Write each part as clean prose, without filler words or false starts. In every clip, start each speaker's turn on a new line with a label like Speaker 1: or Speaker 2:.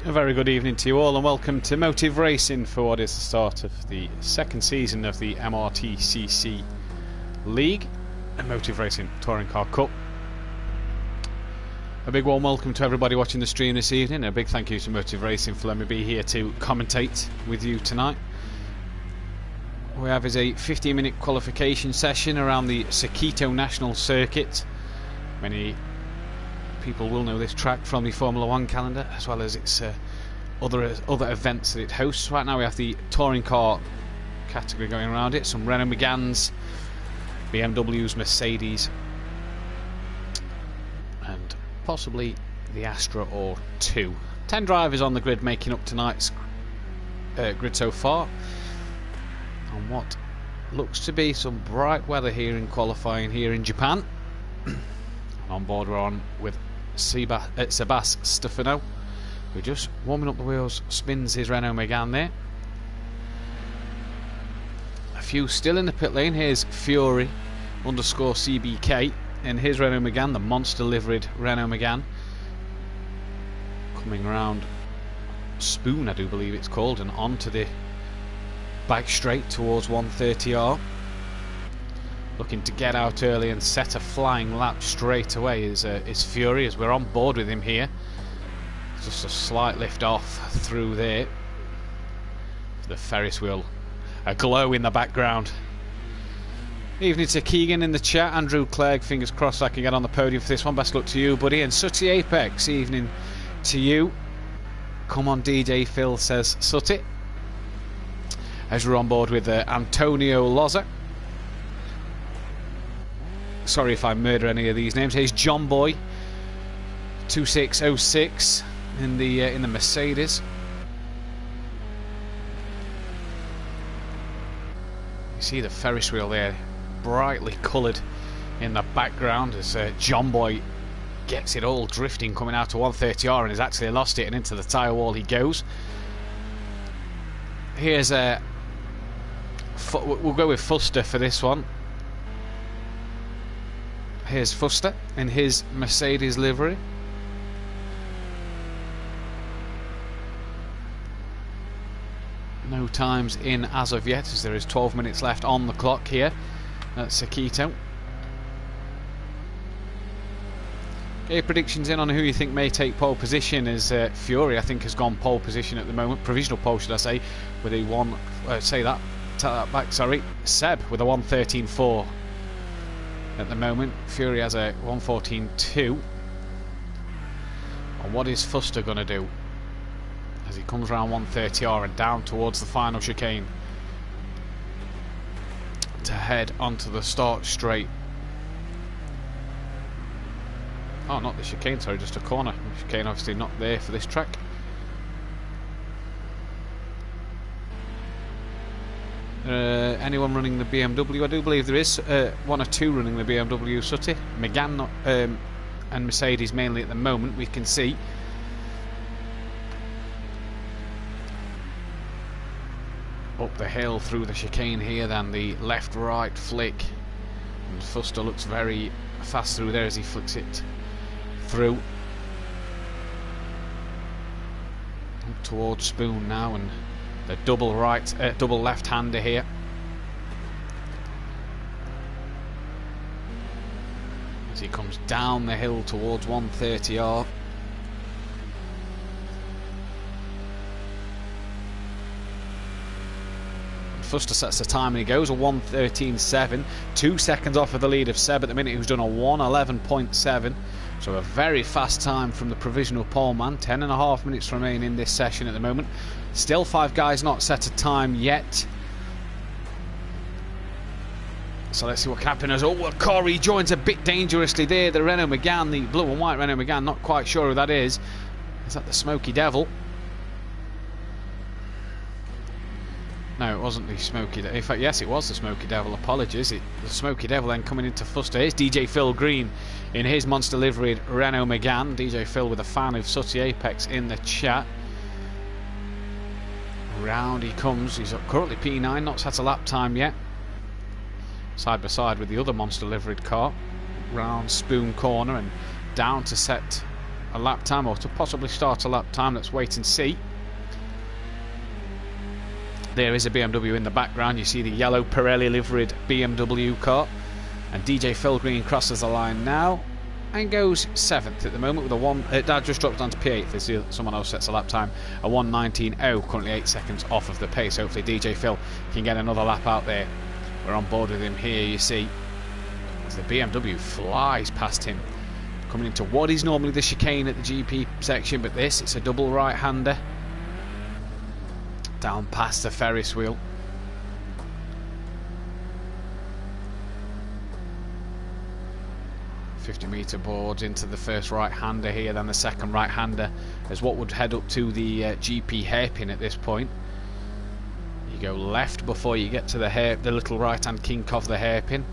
Speaker 1: A very good evening to you all and welcome to Motive Racing for what is the start of the second season of the Mrtcc League and Motive Racing Touring Car Cup. A big warm welcome to everybody watching the stream this evening. A big thank you to Motive Racing for letting me be here to commentate with you tonight. What we have is a 15-minute qualification session around the Mrtcc National Circuit. Many people will know this track from the Formula 1 calendar, as well as its other events that it hosts. Right now we have the touring car category going around it. Some Renault Meganes, BMWs, Mercedes, and possibly the Astra or two. 10 drivers on the grid making up tonight's grid so far. And what looks to be some bright weather here in qualifying here in Japan. And on board we're on with Sebas Stefano, who just warming up the wheels, spins his Renault Megane there. A few still in the pit lane. Here's Fury underscore CBK in his Renault Megane, the monster liveried Renault Megane, coming around Spoon, I do believe it's called, and onto the back straight towards 130R. Looking to get out early and set a flying lap straight away is Fury, as we're on board with him here. Just a slight lift off through there. The Ferris wheel aglow in the background. Evening to Keegan in the chat. Andrew Clegg, fingers crossed I can get on the podium for this one. Best luck to you, buddy. And Sooty Apex, evening to you. Come on, DJ Phil, says Sooty. As we're on board with Antonio Loza. Sorry if I murder any of these names. Here's John Boy 2606 in the Mercedes. You see the Ferris wheel there, brightly coloured in the background, as John Boy gets it all drifting coming out to 130R and has actually lost it, and into the tyre wall he goes. Here's we'll go with Fuster for this one. Here's Fuster in his Mercedes livery. No times in as of yet, as there is 12 minutes left on the clock here at Mrtcc. Get your predictions in on who you think may take pole position, as Fury, I think, has gone pole position at the moment. Provisional pole, should I say, with a take that back, sorry. Seb with a 1:13.4. At the moment, Fury has a 1:14.2. And what is Fuster going to do as he comes around 130R and down towards the final chicane to head onto the start straight? Oh, not the chicane, sorry, just a corner. The chicane obviously not there for this track. Anyone running the BMW? I do believe there is one or two running the BMW. Sooty, Megane and Mercedes mainly at the moment, we can see. Up the hill through the chicane here, then the left-right flick, and Fuster looks very fast through there as he flicks it through. Up towards Spoon now, and the double left-hander here. As he comes down the hill towards 130R. Fuster sets the time and he goes a 1:13.7, 2 seconds off of the lead of Seb at the minute, who's done a 1:11.7. So a very fast time from the provisional pole man. 10.5 minutes remain in this session at the moment. Still 5 guys not set a time yet. So let's see what can happen as Corey joins a bit dangerously there. The Renault Megane, the blue and white Renault Megane, not quite sure who that is. Is that the Smoky Devil? No, it wasn't the Smoky Devil. In fact, yes, it was the Smoky Devil. Apologies. The Smoky Devil then coming into Fuster. Here's DJ Phil Green in his monster liveried Renault Megane. DJ Phil with a fan of Sooty Apex in the chat. Round he comes. He's currently P9, not set a lap time yet. Side by side with the other monster liveried car. Round Spoon corner and down to set a lap time, or to possibly start a lap time. Let's wait and see. There is a BMW in the background. You see the yellow Pirelli liveried BMW car. And DJ Phil Green crosses the line now and goes 7th at the moment with a one. That just drops down to P8th as someone else sets a lap time. A 1:19.0, currently 8 seconds off of the pace. Hopefully DJ Phil can get another lap out there. We're on board with him here, you see, as the BMW flies past him, coming into what is normally the chicane at the GP section, but this, it's a double right-hander down past the Ferris wheel. .50-metre boards into the first right-hander here, then the second right-hander as what would head up to the GP hairpin at this point. You go left before you get to the little right-hand kink of the hairpin,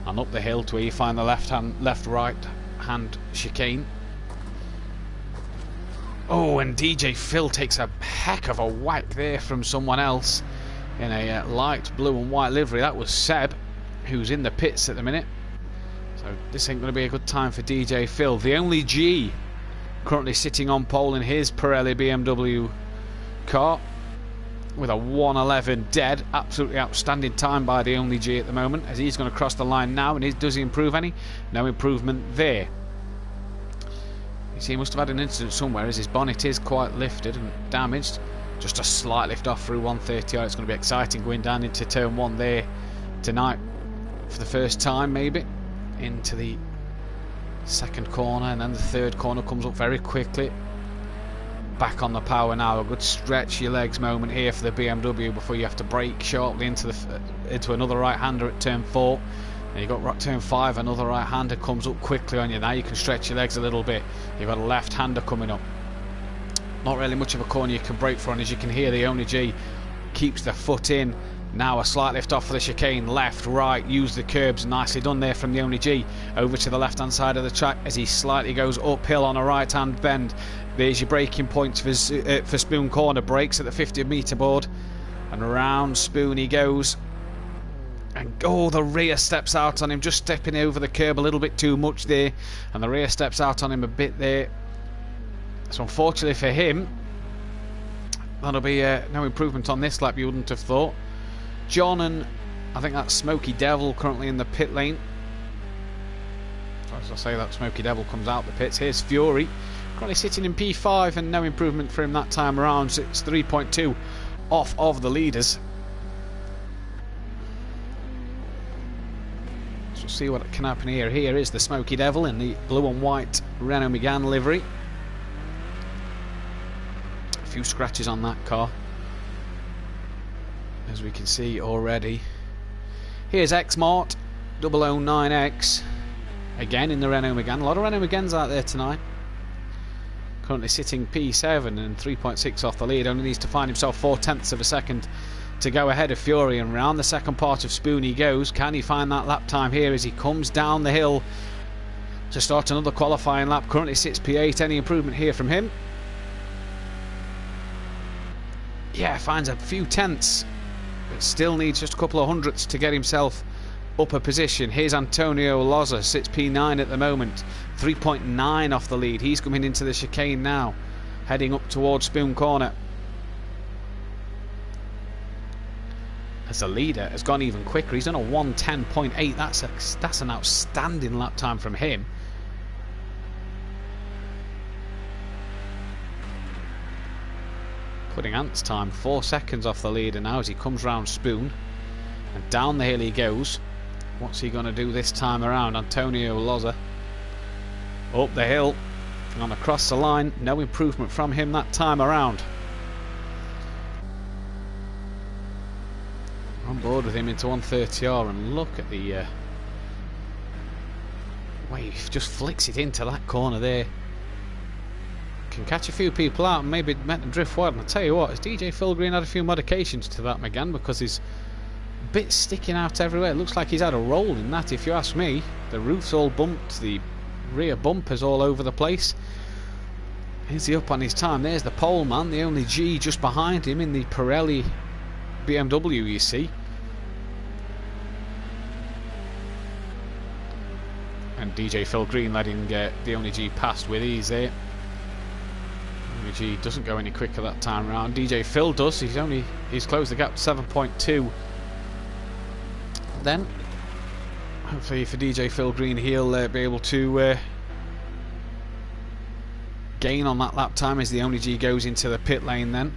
Speaker 1: and up the hill to where you find the left-right-hand chicane. Oh, and DJ Phil takes a heck of a whack there from someone else in a light blue and white livery. That was Seb, who's in the pits at the minute. So this ain't going to be a good time for DJ Phil. The only G currently sitting on pole in his Pirelli BMW car with a 1:11 dead. Absolutely outstanding time by the only G at the moment, as he's going to cross the line now. And does he improve any? No improvement there. You see, he must have had an incident somewhere, as his bonnet is quite lifted and damaged. Just a slight lift off through 130. It's going to be exciting going down into turn 1 there tonight for the first time, maybe. Into the second corner, and then the third corner comes up very quickly. Back on the power now. A good stretch your legs moment here for the BMW before you have to brake sharply into another right-hander at turn 4. And you've got turn 5, another right-hander comes up quickly on you. Now you can stretch your legs a little bit. You've got a left-hander coming up. Not really much of a corner you can brake for, and as you can hear, the Only G keeps the foot in. Now a slight lift off for the chicane, left, right, use the curbs, nicely done there from the Only G. Over to the left hand side of the track as he slightly goes uphill on a right hand bend. There's your braking points for Spoon Corner, brakes at the 50-metre board, and around Spoon he goes. And oh, the rear steps out on him, just stepping over the curb a little bit too much there, and the rear steps out on him a bit there. So unfortunately for him, that'll be no improvement on this lap, you wouldn't have thought. John and I think that's Smoky Devil currently in the pit lane. As I say, that Smoky Devil comes out the pits. Here's Fury, currently sitting in P5, and no improvement for him that time around. So it's 3.2 off of the leaders. So we'll see what can happen here. Here is the Smoky Devil in the blue and white Renault Megane livery. A few scratches on that car, as we can see already. Here's Xmart 009X again in the Renault Megane. A lot of Renault Meganes out there tonight. Currently sitting P7 and 3.6 off the lead. Only needs to find himself 4/10 of a second to go ahead of Fury, and round the second part of Spoon he goes. Can he find that lap time here as he comes down the hill to start another qualifying lap? Currently sits P8. Any improvement here from him? Yeah, finds a few tenths, but still needs just a couple of hundredths to get himself up a position. Here's Antonio Loza, sits P9 at the moment, 3.9 off the lead. He's coming into the chicane now, heading up towards Spoon Corner. As the leader has gone even quicker, he's done a 1:10.8. That's an outstanding lap time from him. Putting Ant's time 4 seconds off the leader now as he comes round Spoon, and down the hill he goes. What's he going to do this time around? Antonio Loza up the hill and across the line. No improvement from him that time around. On board with him into 130R, and look at the way he just flicks it into that corner there. Can catch a few people out and maybe meant to drift wide. And I'll tell you what, has DJ Phil Green had a few modifications to that Megane, because he's bits sticking out everywhere. It looks like he's had a roll in that, if you ask me. The roof's all bumped, the rear bumper's all over the place. Here's he up on his time. There's the pole man, the Only G just behind him in the Pirelli BMW, you see. And DJ Phil Green letting the Only G past with ease there. G doesn't go any quicker that time round. DJ Phil does. He's closed the gap to 7.2. Then, hopefully for DJ Phil Green, he'll be able to gain on that lap time as the Only G goes into the pit lane then.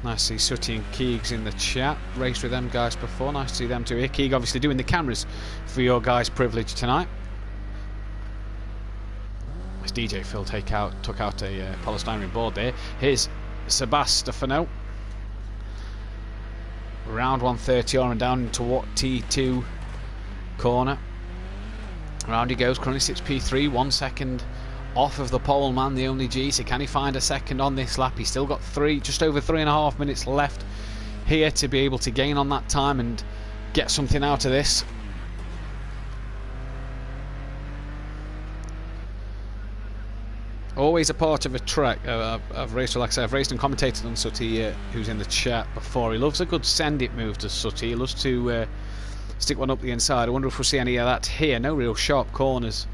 Speaker 1: Nice to see Sutty and Keegs in the chat. Raced with them guys before. Nice to see them too here. Keeg obviously doing the cameras for your guys' privilege tonight. As DJ Phil took out a polystyrene board there. Here's Sebastefano. Around 130 and down into what T2 corner. Around he goes, currently 6P3, 1 second off of the pole man, the Only G. So can he find a second on this lap? He's still got just over 3.5 minutes left here to be able to gain on that time and get something out of this. Always a part of a track. I've raced, like I said, I've raced and commentated on Sutty, who's in the chat before. He loves a good send-it move to Sutty. He loves to stick one up the inside. I wonder if we'll see any of that here. No real sharp corners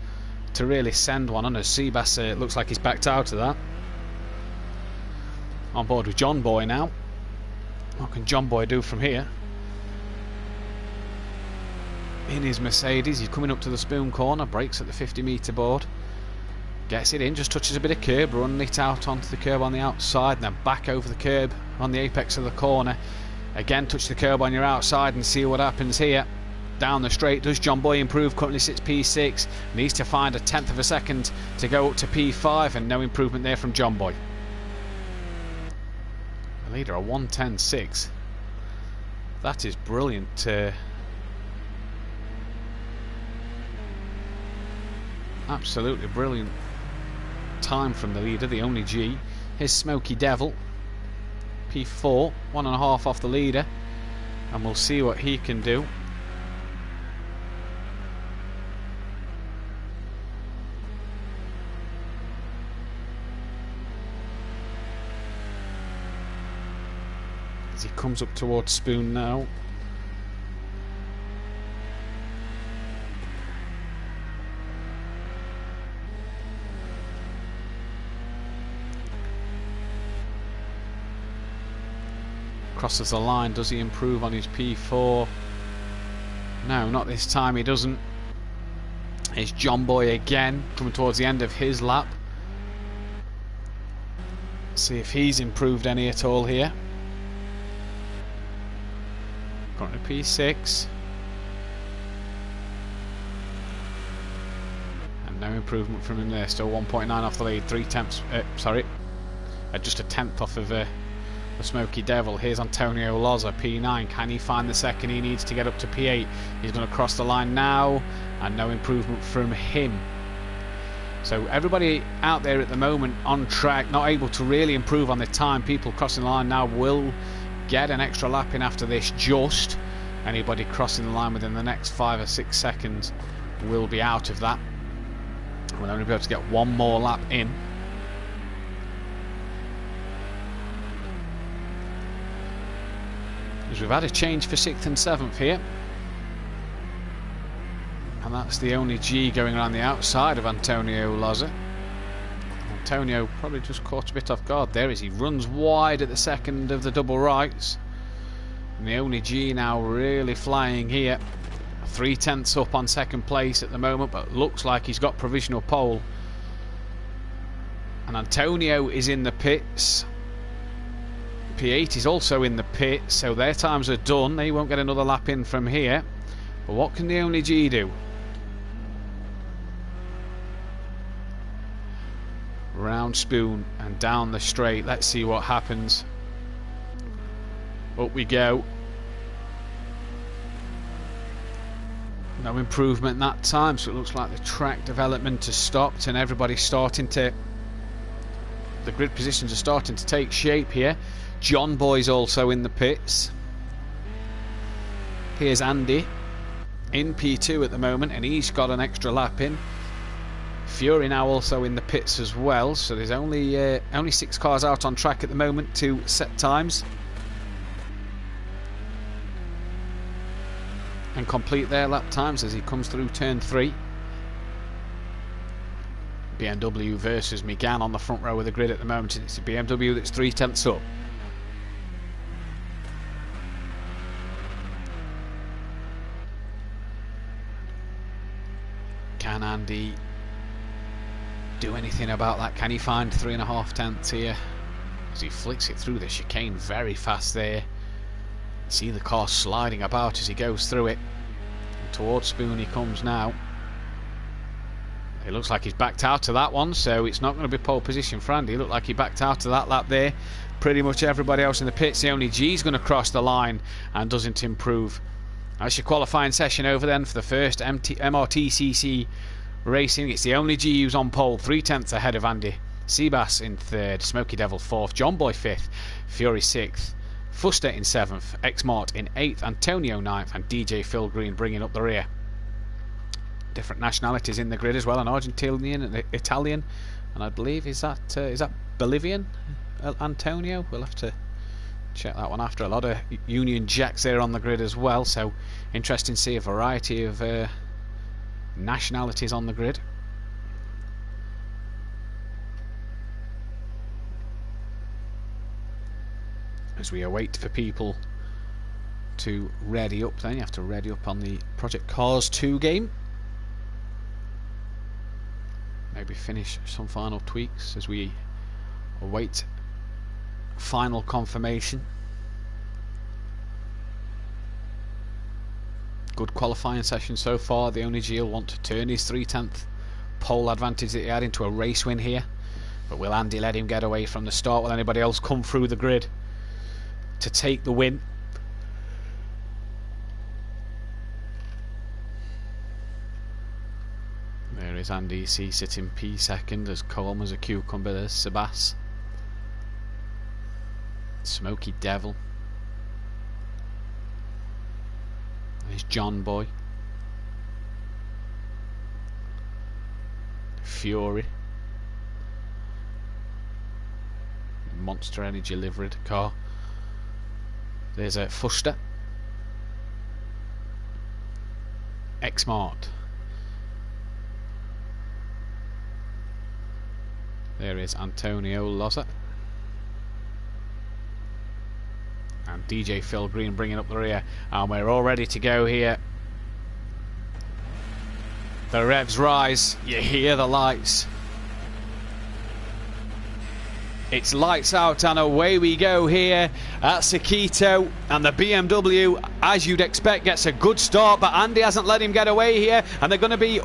Speaker 1: to really send one on. As Seabass looks like he's backed out of that. On board with John Boy now. What can John Boy do from here? In his Mercedes, he's coming up to the spoon corner, brakes at the 50-metre board. Gets it in, just touches a bit of curb, running it out onto the curb on the outside, and then back over the curb on the apex of the corner. Again, touch the curb on your outside and see what happens here. Down the straight, does John Boy improve? Currently sits P6, needs to find a tenth of a second to go up to P5, and no improvement there from John Boy. The leader a 1:10.6. That is brilliant. Absolutely brilliant time from the leader, the Only G. Here's Smoky Devil, P4, 1.5 off the leader, and we'll see what he can do. As he comes up towards Spoon now. Crosses the line. Does he improve on his P4? No, not this time, he doesn't. It's John Boy again, coming towards the end of his lap. See if he's improved any at all here. Currently P6. And no improvement from him there. Still 1.9 off the lead. 3 tenths. Just a tenth off of the Smoky Devil. Here's Antonio Loza, P9. Can he find the second he needs to get up to P8? He's going to cross the line now, and no improvement from him. So everybody out there at the moment on track, not able to really improve on the time. People crossing the line now will get an extra lap in after this. Just anybody crossing the line within the next 5 or 6 seconds will be out of that. We'll only be able to get one more lap in. As we've had a change for 6th and 7th here, and that's the Only G going around the outside of Antonio Loza. Antonio probably just caught a bit off guard there as he runs wide at the second of the double rights, and the Only G now really flying here. 3 tenths up on second place at the moment, but looks like he's got provisional pole. And Antonio is in the pits. P8 is also in the pit, so their times are done. They won't get another lap in from here. But what can the Only G do? Round Spoon and down the straight. Let's see what happens. Up we go. No improvement that time, so it looks like the track development has stopped and everybody's starting to... The grid positions are starting to take shape here. John Boy's also in the pits. Here's Andy in P2 at the moment, and he's got an extra lap in. Fury now also in the pits as well, so there's only 6 cars out on track at the moment to set times and complete their lap times as he comes through turn 3. BMW versus Megane on the front row of the grid at the moment, and it's the BMW that's 3/10 up. Can Andy do anything about that? Can he find 3.5 tenths here as he flicks it through the chicane very fast there? See the car sliding about as he goes through it. And towards Spoon he comes now. It looks like he's backed out of that one, so it's not going to be pole position for Andy. It looked like he backed out of that lap there. Pretty much everybody else in the pits, the only G's going to cross the line and doesn't improve. That's your qualifying session over then for the first Mrtcc racing. It's the only G who's on pole, 3/10 ahead of Andy. Seabass in 3rd, Smoky Devil 4th, John Boy 5th, Fury 6th, Fuster in 7th, X-Mart in 8th, Antonio 9th, and DJ Phil Green bringing up the rear. Different nationalities in the grid as well, an Argentinian and Italian, and I believe is that Bolivian, Antonio? We'll have to check that one after. A lot of Union Jacks there on the grid as well, so interesting to see a variety of nationalities on the grid. As we await for people to ready up, then you have to ready up on the Project Cars 2 game. Maybe finish some final tweaks as we await final confirmation. Good qualifying session so far. The only G will want to turn his 3/10 pole advantage that he had into a race win here, but will Andy let him get away from the start? Will anybody else come through the grid to take the win? There is Andy C sitting P2nd, as calm as a cucumber. There's Sebastian, Smoky Devil, there's John Boy, Fury, Monster Energy liveried car. There's a Fuster, X-Mart. There is Antonio Loza. And DJ Phil Green bringing up the rear. And we're all ready to go here. The revs rise. You hear the lights. It's lights out and away we go here at Circuito. And the BMW, as you'd expect, gets a good start. But Andy hasn't let him get away here. And they're going to be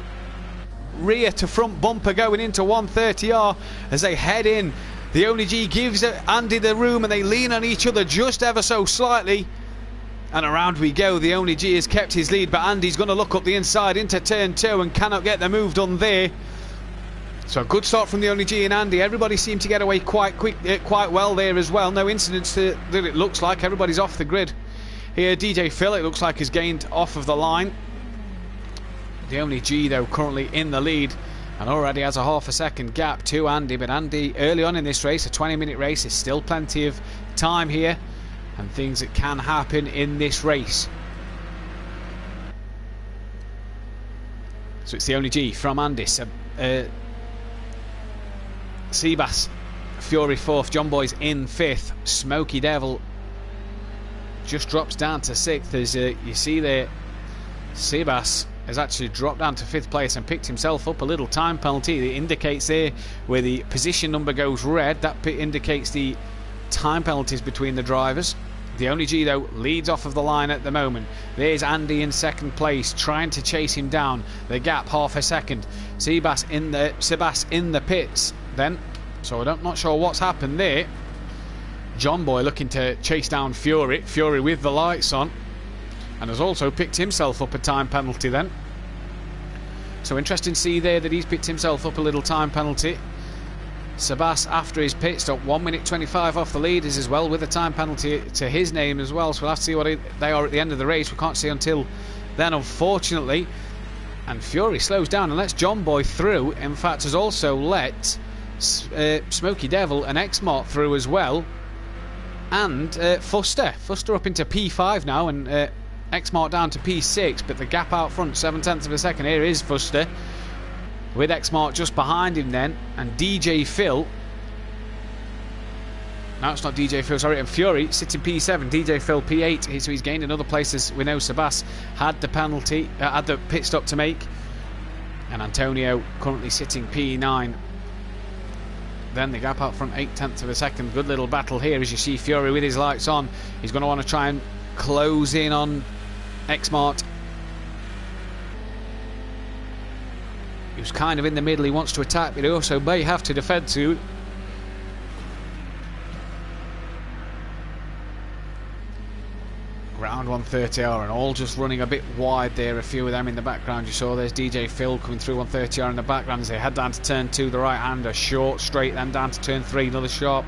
Speaker 1: rear to front bumper going into 130R as they head in. The only G gives Andy the room and they lean on each other just ever so slightly, and around we go. The only G has kept his lead, but Andy's going to look up the inside into turn 2 and cannot get the move done there. So a good start from the only G and Andy. Everybody seemed to get away quite well there as well. No incidents that it looks like. Everybody's off the grid here. DJ Phil, it looks like, has gained off of the line. The only G though currently in the lead and already has a ½ a second gap to Andy, but Andy early on in this race, a 20-minute race, is still plenty of time here and things that can happen in this race. So it's the only G from Andy. Seabass, Fury 4th, John Boy's in 5th, Smoky Devil just drops down to 6th. As you see there, Seabass has actually dropped down to 5th place and picked himself up a little time penalty. It indicates there where the position number goes red, that indicates the time penalties between the drivers. The only G though leads off of the line at the moment. There's Andy in 2nd place trying to chase him down. The gap ½ a second. Seabass in the pits then, so I'm not sure what's happened there. John Boy looking to chase down Fury with the lights on, and has also picked himself up a time penalty then. So interesting to see there that he's picked himself up a little time penalty. Sebastian, after his pit stop, 1 minute 25 off the leaders as well, with a time penalty to his name as well. So we'll have to see what they are at the end of the race. We can't see until then, unfortunately. And Fury slows down and lets John Boy through. In fact, has also let Smoky Devil and X-Mart through as well. And Fuster up into P5 now, and X-Mart down to P6, but the gap out front, 0.7 of a second. Here is Fuster. with X-Mart just behind him then, and DJ Phil. No, it's not DJ Phil, sorry, and Fury sitting P7, DJ Phil P8, so he's gained another place. As we know, Sebas had the penalty, had the pit stop to make, and Antonio currently sitting P9. Then the gap out from 0.8 of a second. Good little battle here as you see Fury with his lights on. He's going to want to try and close in on X-Mart. He was kind of in the middle. He wants to attack, but he also may have to defend soon. Round 130R and all just running a bit wide there. A few of them in the background. You saw there's DJ Phil coming through 130R in the background as they head down to turn 2. The right hander short, straight, then down to turn 3. Another sharp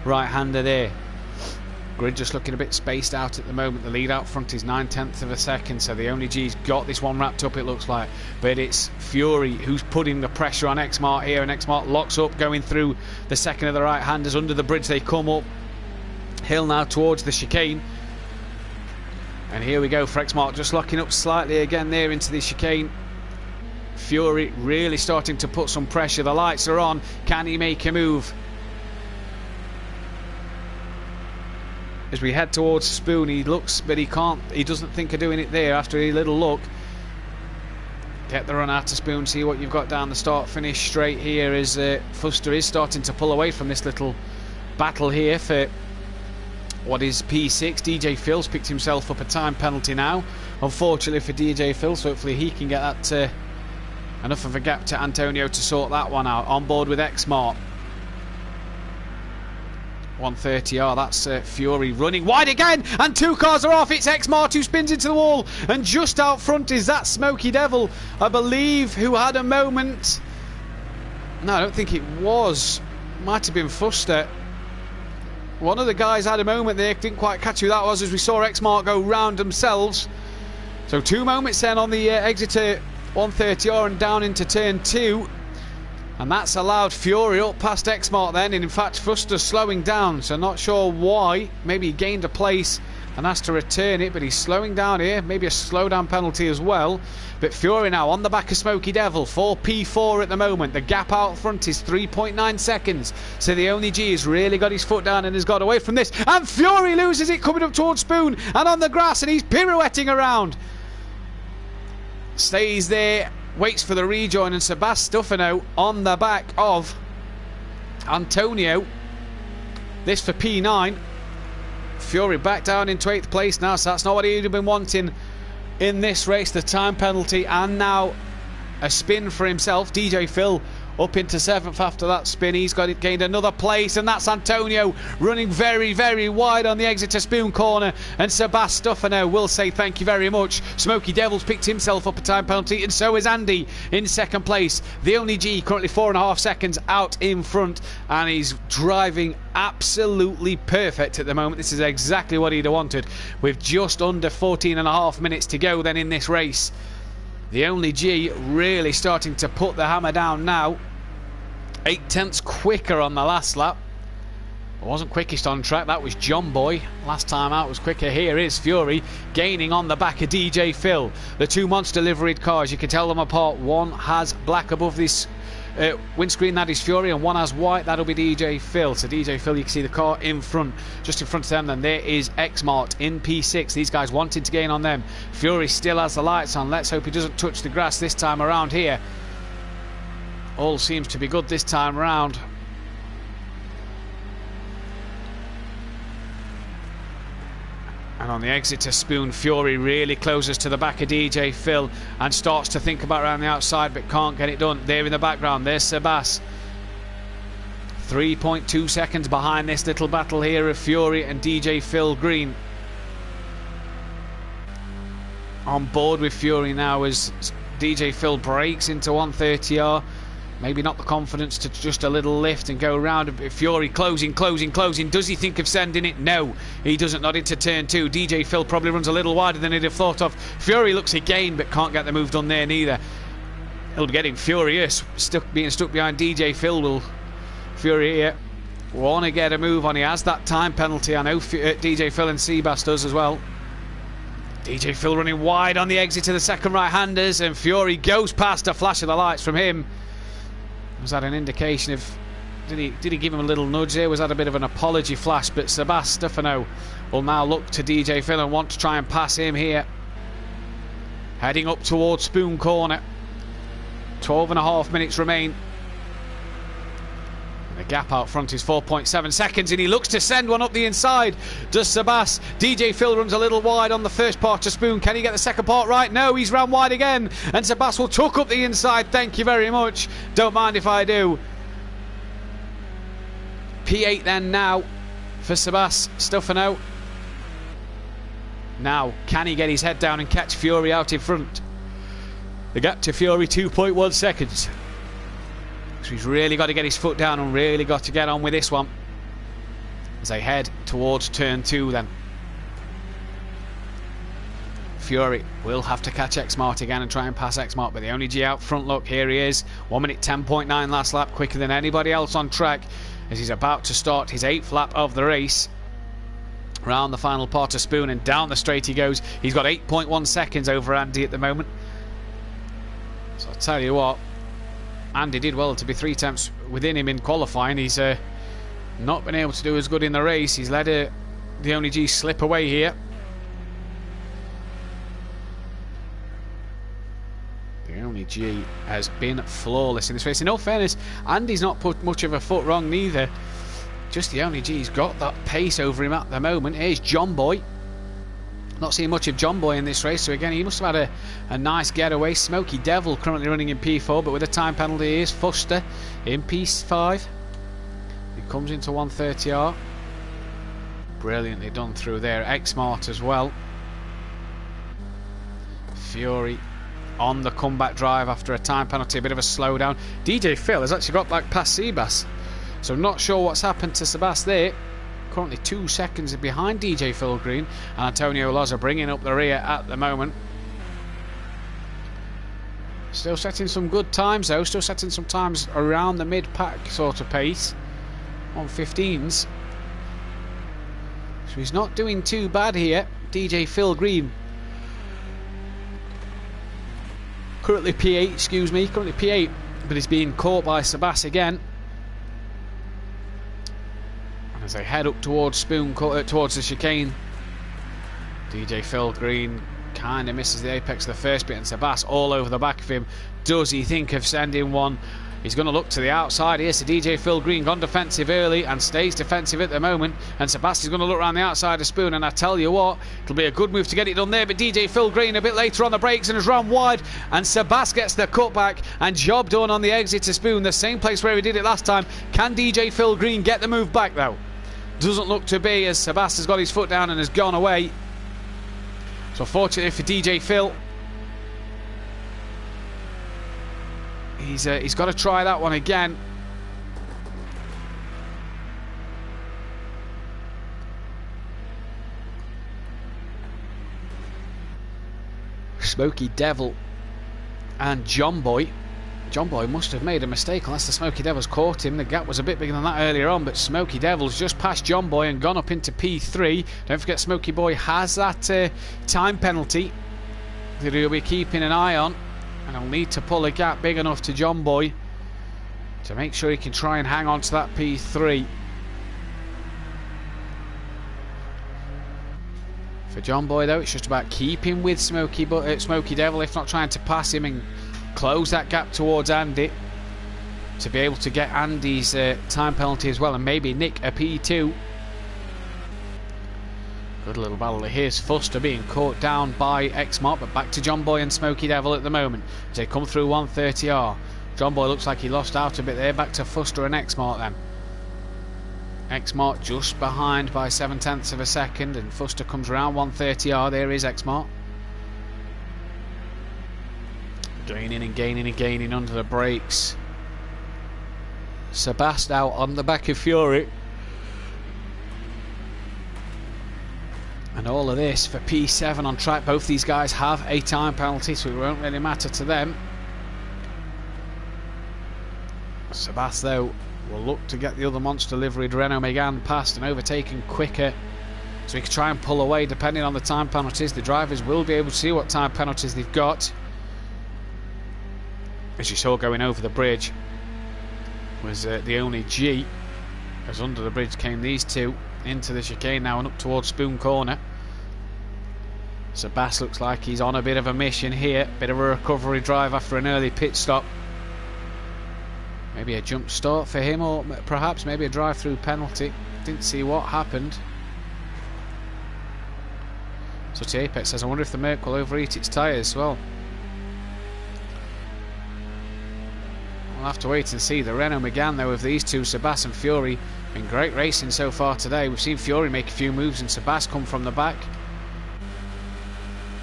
Speaker 1: right hander there. Grid just looking a bit spaced out at the moment. The lead out front is 0.9 of a second, so the only G's got this one wrapped up, it looks like. But it's Fury who's putting the pressure on X-Mart here, and X-Mart locks up going through the second of the right handers. Under the bridge they come up hill now towards the chicane. And here we go for X-Mart, just locking up slightly again there into the chicane. Fury really starting to put some pressure. The lights are on. Can he make a move? As we head towards Spoon, he looks, but he can't. He doesn't think of doing it there after a little look. Get the run out to Spoon, see what you've got down the start-finish straight here as Fuster is starting to pull away from this little battle here for what is P6. DJ Phil's picked himself up a time penalty now, unfortunately for DJ Phil, so hopefully he can get that enough of a gap to Antonio to sort that one out. On board with X-Mart. 130R, that's Fury running wide again, and 2 cars are off. It's X-Mart who spins into the wall, and just out front is that Smoky Devil, I believe, who had a moment. No, I don't think it was. Might have been Fuster. One of the guys had a moment there, didn't quite catch who that was as we saw X-Mart go round themselves. So 2 moments then on the Exeter 130R and down into turn 2. And that's allowed Fury up past X-Mart then, and in fact Fuster's slowing down, so not sure why. Maybe he gained a place and has to return it, but he's slowing down here. Maybe a slowdown penalty as well. But Fury now on the back of Smoky Devil, 4P4 at the moment. The gap out front is 3.9 seconds. So the only G has really got his foot down and has got away from this. And Fury loses it coming up towards Spoon and on the grass, and he's pirouetting around. Stays there, waits for the rejoin, and Sebastofano on the back of Antonio. This for P9. Fury back down into 8th place now, so that's not what he'd have been wanting in this race. The time penalty and now a spin for himself. DJ Phil up into 7th after that spin. He's gained another place, and that's Antonio running very, very wide on the Exeter Spoon corner, and Sebastofano will say thank you very much. Smoky Devil's picked himself up a time penalty, and so is Andy in 2nd place. The only G currently 4.5 seconds out in front, and he's driving absolutely perfect at the moment. This is exactly what he'd have wanted with just under 14.5 minutes to go then in this race. The only G really starting to put the hammer down now. 0.8 quicker on the last lap. It wasn't quickest on track, that was John Boy. Last time out was quicker. Here is Fury gaining on the back of DJ Phil. The 2 monster liveried cars, you can tell them apart. One has black above this windscreen, that is Fury, and one has white, that'll be DJ Phil. So DJ Phil, you can see the car in front, just in front of them. Then there is X-Mart in P6. These guys wanting to gain on them. Fury still has the lights on. Let's hope he doesn't touch the grass this time around here. All seems to be good this time around. And on the Exeter Spoon, Fury really closes to the back of DJ Phil and starts to think about around the outside, but can't get it done. There in the background, there's Sebas. 3.2 seconds behind this little battle here of Fury and DJ Phil Green. On board with Fury now as DJ Phil breaks into 130R. Maybe not the confidence to just a little lift and go around. Fury closing. Does he think of sending it? No, he doesn't. Not into turn 2. DJ Phil probably runs a little wider than he'd have thought of. Fury looks again, but can't get the move done there neither. He'll be getting furious. Being stuck behind DJ Phil will. Fury here want to get a move on. He has that time penalty. I know DJ Phil and Seabass does as well. DJ Phil running wide on the exit to the second right-handers, and Fury goes past a flash of the lights from him. Was that an indication of... Did he give him a little nudge there? Was that a bit of an apology flash? But Stefano will now look to DJ Phil and want to try and pass him here. Heading up towards Spoon Corner. 12.5 minutes remain. The gap out front is 4.7 seconds, and he looks to send one up the inside. Does Sebas? DJ Phil runs a little wide on the first part to Spoon. Can he get the second part right? No, he's ran wide again, and Sebas will tuck up the inside. Thank you very much. Don't mind if I do. P8 then now for Sebas Stefano. Now, can he get his head down and catch Fury out in front? The gap to Fury, 2.1 seconds. So he's really got to get his foot down and really got to get on with this one as they head towards turn 2 then. Fury will have to catch Xmart again and try and pass Xmart, but the only G out front. Look, here he is. 1 minute 10.9 last lap, quicker than anybody else on track as he's about to start his 8th lap of the race. Round the final part of Spoon and down the straight he goes. He's got 8.1 seconds over Andy at the moment. So I'll tell you what, Andy did well to be 3 tenths within him in qualifying. He's not been able to do as good in the race. He's let the only G slip away here. The only G has been flawless in this race. In all fairness, Andy's not put much of a foot wrong neither. Just the only G's got that pace over him at the moment. Here's John Boy. Not seeing much of John Boy in this race, so again he must have had a nice getaway. Smoky Devil currently running in P4, but with a time penalty. Here's Fuster in P5. He comes into 130R. Brilliantly done through there. Xmart as well. Fury on the comeback drive after a time penalty, a bit of a slowdown. DJ Phil has actually got back past Sebas, so not sure what's happened to Sebas there. Currently 2 seconds behind DJ Phil Green, and Antonio Loza bringing up the rear at the moment. Still setting some good times though, still setting some times around the mid-pack sort of pace on 15s. So he's not doing too bad here, DJ Phil Green. Currently P8, currently P8, but he's being caught by Sebas again. As they head up towards Spoon, towards the chicane, DJ Phil Green kind of misses the apex of the first bit, and Sebas all over the back of him. Does he think of sending one? He's going to look to the outside here. So DJ Phil Green gone defensive early and stays defensive at the moment, and Sebastian's going to look around the outside of Spoon, and I tell you what, it'll be a good move to get it done there. But DJ Phil Green a bit later on the brakes and has run wide, and Sebas gets the cutback and job done on the exit to Spoon, the same place where he did it last time. Can DJ Phil Green get the move back though? Doesn't look to be, as Sebastian's got his foot down and has gone away. So fortunately for DJ Phil, he's got to try that one again. Smoky Devil and John Boy. John Boy must have made a mistake unless the Smoky Devil's caught him. The gap was a bit bigger than that earlier on, but Smoky Devil's just passed John Boy and gone up into P3. Don't forget Smoky Boy has that time penalty that he'll be keeping an eye on, and he'll need to pull a gap big enough to John Boy to make sure he can try and hang on to that P3. For John Boy though, it's just about keeping with Smoky Devil, if not trying to pass him and close that gap towards Andy to be able to get Andy's time penalty as well, and maybe nick a P2. Good little battle. Here's Fuster being caught down by Xmart, but back to John Boy and Smoky Devil at the moment as they come through 130R. John Boy looks like he lost out a bit there. Back to Fuster and Xmart then. Xmart just behind by 7/10 of a second, and Fuster comes around 130R. There is Xmart. Gaining and gaining and gaining under the brakes. Sebas now on the back of Fury. And all of this for P7 on track. Both these guys have a time penalty, so it won't really matter to them. Sebas, though, will look to get the other monster liveried Renault Megane past and overtaken quicker, so he can try and pull away depending on the time penalties. The drivers will be able to see what time penalties they've got, as you saw going over the bridge. was the only G, as under the bridge came these two into the chicane now and up towards Spoon Corner. Sebas looks like he's on a bit of a mission here, bit of a recovery drive after an early pit stop. Maybe a jump start for him, or perhaps maybe a drive-through penalty. Didn't see what happened. So the Apex says, I wonder if the Merc will overheat its tyres. Well, we'll have to wait and see. The Renault Megane though of these two, Sebas and Fury, been great racing so far today. We've seen Fury make a few moves and Sebas come from the back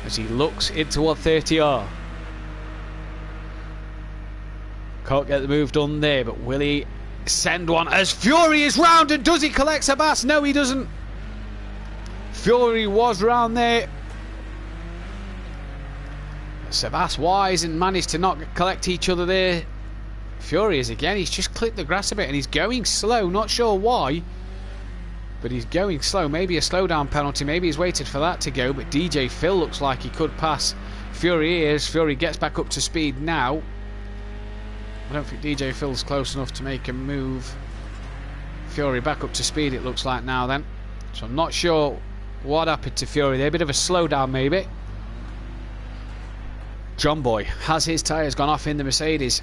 Speaker 1: as he looks into 130R. Can't get the move done there, but will he send one as Fury is round, and does he collect Sebas? No, he doesn't. Fury was round there. Sebas wise and managed to not collect each other there. Fury is again, he's just clipped the grass a bit and he's going slow, not sure why, but he's going slow. Maybe a slowdown penalty, maybe he's waited for that to go, but DJ Phil looks like he could pass Fury here as Fury gets back up to speed now. I don't think DJ Phil's close enough to make a move. Fury back up to speed it looks like now then, so I'm not sure what happened to Fury there. A bit of a slowdown maybe. John Boy, has his tyres gone off in the Mercedes?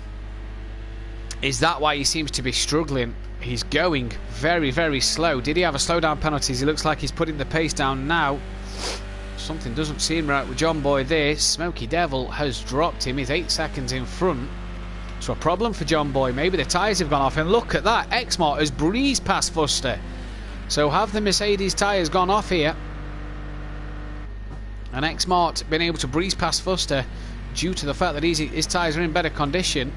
Speaker 1: Is that why he seems to be struggling? He's going very, very slow. Did he have a slowdown penalty? He looks like he's putting the pace down now. Something doesn't seem right with John Boy there. Smoky Devil has dropped him. He's 8 seconds in front. So a problem for John Boy. Maybe the tyres have gone off. And look at that. Exmart has breezed past Fuster. So have the Mercedes tyres gone off here? And Exmart been able to breeze past Fuster due to the fact that his tyres are in better condition?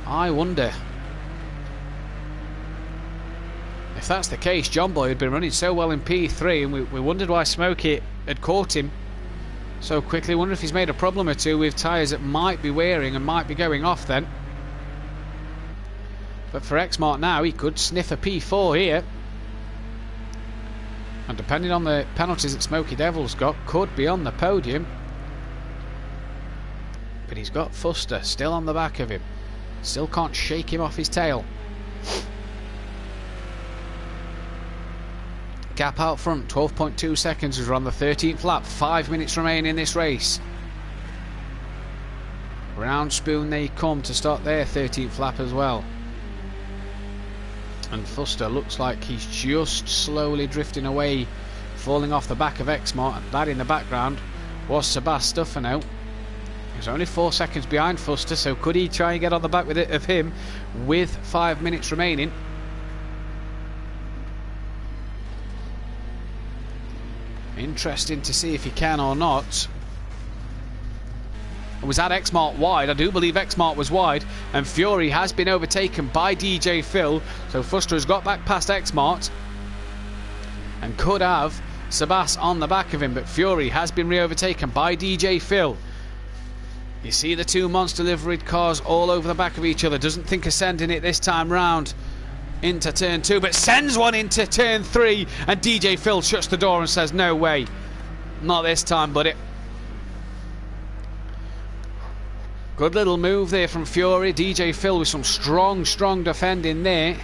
Speaker 1: I wonder if that's the case. John Boy had been running so well in P3 and we wondered why Smokey had caught him so quickly. Wonder if he's made a problem or two with tyres that might be wearing and might be going off then. But for Exmart now, he could sniff a P4 here, and depending on the penalties that Smoky Devil's got, could be on the podium. But he's got Fuster still on the back of him. Still can't shake him off his tail. Gap out front, 12.2 seconds as we're on the 13th lap. 5 minutes remain in this race. Round Spoon they come to start their 13th lap as well. And Fuster looks like he's just slowly drifting away, falling off the back of Exmart. And that in the background was Sebas Stefano. He's only 4 seconds behind Fuster, so could he try and get on the back of him with 5 minutes remaining? Interesting to see if he can or not. Was that Exmart wide? I do believe Exmart was wide, and Fury has been overtaken by DJ Phil, so Fuster has got back past Exmart and could have Sebas on the back of him, but Fury has been re-overtaken by DJ Phil. You see the two monster liveried cars all over the back of each other. Doesn't think of sending it this time round into turn 2, but sends one into turn 3, and DJ Phil shuts the door and says no way, not this time buddy. Good little move there from Fury. DJ Phil with some strong defending there.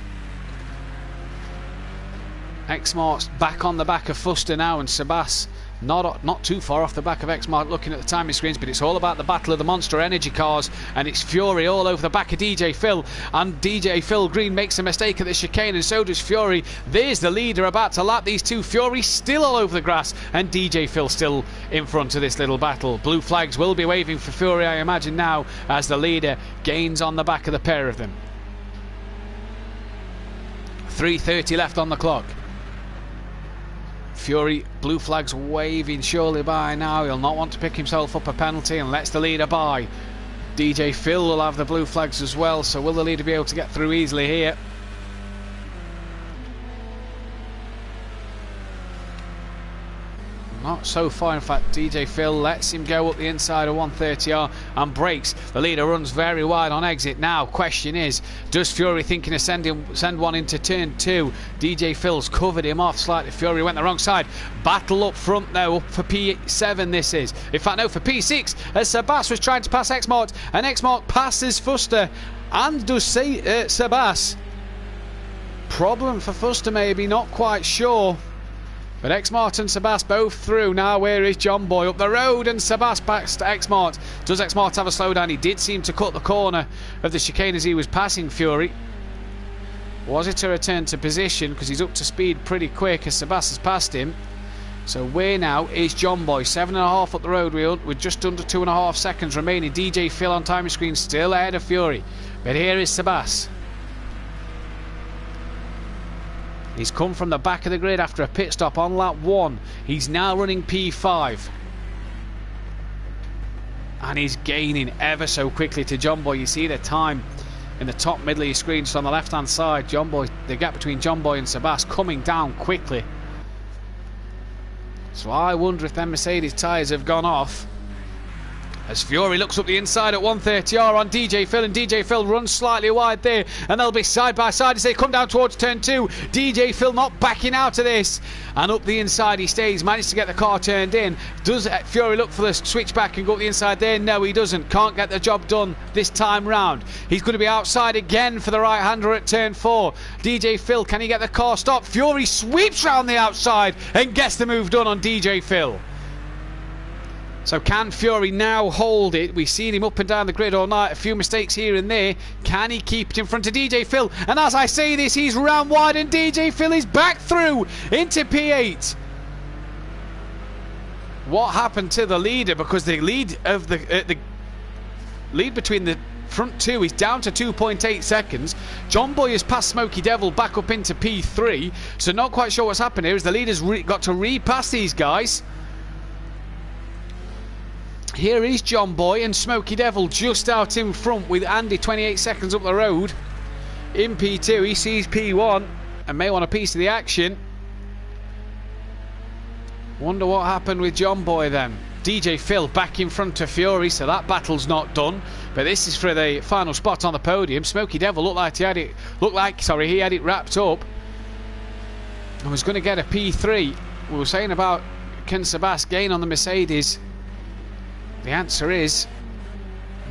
Speaker 1: Exmart's back on the back of Fuster now, and Sebas not too far off the back of Exmart looking at the timing screens, but it's all about the battle of the Monster Energy cars, and it's Fury all over the back of DJ Phil, and DJ Phil Green makes a mistake at the chicane, and so does Fury. There's the leader about to lap these two. Fury still all over the grass, and DJ Phil still in front of this little battle. Blue flags will be waving for Fury, I imagine now, as the leader gains on the back of the pair of them. 3:30 left on the clock. Fury, blue flags waving surely by now. He'll not want to pick himself up a penalty and lets the leader by. DJ Phil will have the blue flags as well, so will the leader be able to get through easily here? Not not so far. In fact, DJ Phil lets him go up the inside of 130R and breaks. The leader runs very wide on exit. Now, question is, does Fury thinking of send one into turn 2? DJ Phil's covered him off slightly. Fury went the wrong side. Battle up front though, up for P7 this is. In fact, no, for P6, as Sebas was trying to pass Xmart, and Xmart passes Fuster and does see Sebas. Problem for Fuster maybe, not quite sure. But Xmart and Sebas both through. Now where is John Boy? Up the road, and Sebas backs to Xmart. Does Xmart have a slowdown? He did seem to cut the corner of the chicane as he was passing Fury. Was it a return to position? Because he's up to speed pretty quick as Sebas has passed him. So where now is John Boy? 7.5 up the road wheel with just under 2.5 seconds remaining. DJ Phil on timing screen still ahead of Fury. But here is Sebas. He's come from the back of the grid after a pit stop on lap 1. He's now running P5. And he's gaining ever so quickly to John Boy. You see the time in the top middle of your screen, just on the left hand side. John Boy, the gap between John Boy and Sebas coming down quickly. So I wonder if them Mercedes tyres have gone off. As Fury looks up the inside at 130R on DJ Phil, and DJ Phil runs slightly wide there, and they'll be side by side as they come down towards turn 2. DJ Phil not backing out of this, and up the inside he stays, managed to get the car turned in. Does Fury look for the switch back and go up the inside there? No, he doesn't. Can't get the job done this time round. He's going to be outside again for the right-hander at turn 4. DJ Phil, can he get the car stopped? Fury sweeps round the outside and gets the move done on DJ Phil. So can Fury now hold it? We've seen him up and down the grid all night. A few mistakes here and there. Can he keep it in front of DJ Phil? And as I say this, he's round wide, and DJ Phil is back through into P8. What happened to the leader? Because the lead of the lead between the front two is down to 2.8 seconds. John Boy has passed Smoky Devil back up into P3. So not quite sure what's happened here, as the leader's got to repass these guys. Here is John Boy and Smoky Devil just out in front with Andy 28 seconds up the road. In P2, he sees P1 and may want a piece of the action. Wonder what happened with John Boy then. DJ Phil back in front of Fury, so that battle's not done. But this is for the final spot on the podium. Smoky Devil looked like he had it wrapped up and was going to get a P3. We were saying about can Sebas gain on the Mercedes. The answer is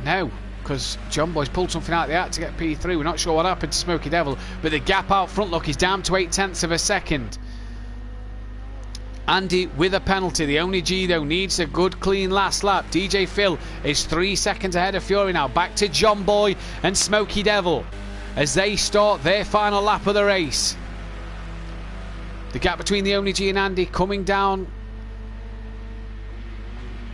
Speaker 1: no, because John Boy's pulled something out of the hat to get P3. We're not sure what happened to Smoky Devil, but the gap out front, look, is down to 0.8 of a second. Andy with a penalty. The only G though needs a good clean last lap. DJ Phil is 3 seconds ahead of Fury now. Back to John Boy and Smoky Devil as they start their final lap of the race. The gap between the only G and Andy coming down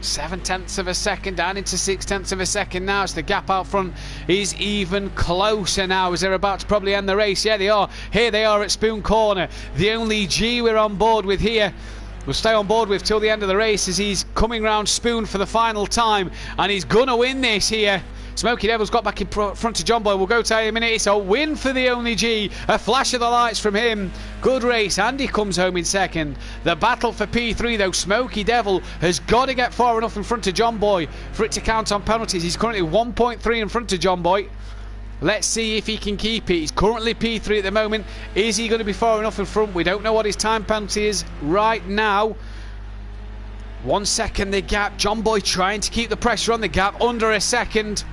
Speaker 1: 0.7 of a second, down into 0.6 of a second now, as the gap out front is even closer now, as they're about to probably end the race. Yeah, they are. Here they are at Spoon Corner. The only G we're on board with here, we'll stay on board with till the end of the race, as he's coming round Spoon for the final time, and he's gonna win this here. Smoky Devil's got back in front of John Boy. We'll go to in a minute. It's a win for the only G. A flash of the lights from him. Good race. Andy comes home in second. The battle for P3 though. Smoky Devil has got to get far enough in front of John Boy for it to count on penalties. He's currently 1.3 in front of John Boy. Let's see if he can keep it. He's currently P3 at the moment. Is he going to be far enough in front? We don't know what his time penalty is right now. 1 second the gap. John Boy trying to keep the pressure on the gap. Under a second.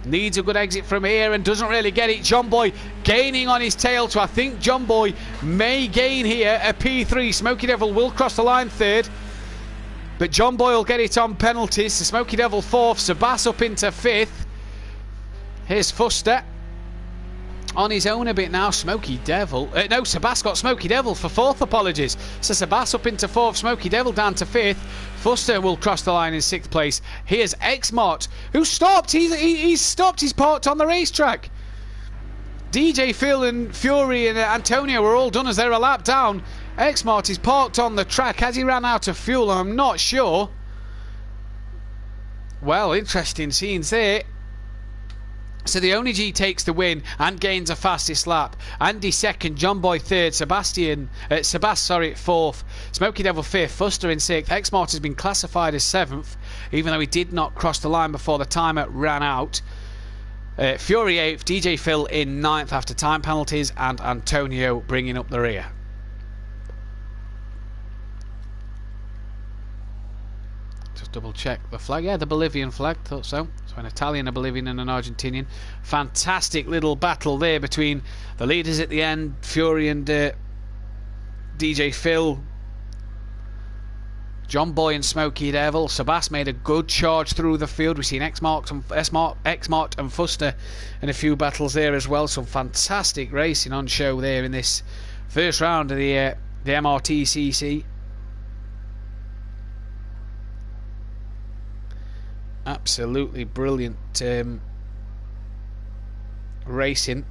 Speaker 1: Needs a good exit from here and doesn't really get it. John Boy gaining on his tail, so I think John Boy may gain here a P3. Smoky Devil will cross the line third, but John Boy will get it on penalties. So Smoky Devil fourth, Sebas up into fifth. Here's Fuster on his own a bit now. Smoky Devil, no, Sebas got Smoky Devil for fourth, apologies. So Sebas up into fourth, Smoky Devil down to fifth. Fuster will cross the line in sixth place. Here's Xmart, who stopped. He's stopped. He's parked on the racetrack. DJ Phil and Fury and Antonio were all done as they're a lap down. Xmart is parked on the track. Has he ran out of fuel? I'm not sure. Well, interesting scenes there. So the Only G takes the win and gains a fastest lap. Andy second, John Boy third, Sebas fourth, Smoky Devil fifth, Fuster in sixth. Xmart has been classified as seventh, even though he did not cross the line before the timer ran out. Fury 8th, DJ Phil in 9th after time penalties, and Antonio bringing up the rear. Just double check the flag. Yeah, the Bolivian flag, thought so. So an Italian, a Bolivian and an Argentinian. Fantastic little battle there between the leaders at the end, Fury and DJ Phil. John Boy and Smoky Devil. Sebas made a good charge through the field. We've seen Xmart and Fuster in a few battles there as well. Some fantastic racing on show there in this first round of the Mrtcc. Absolutely brilliant racing.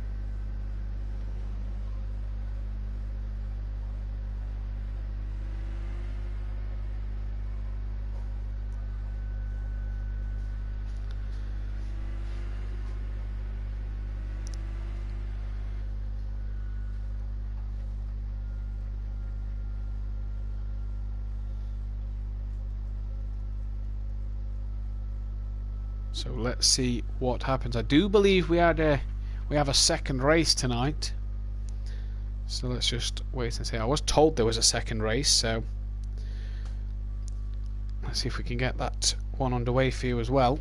Speaker 1: So let's see what happens. I do believe we have a second race tonight. So let's just wait and see. I was told there was a second race, so let's see if we can get that one underway for you as well.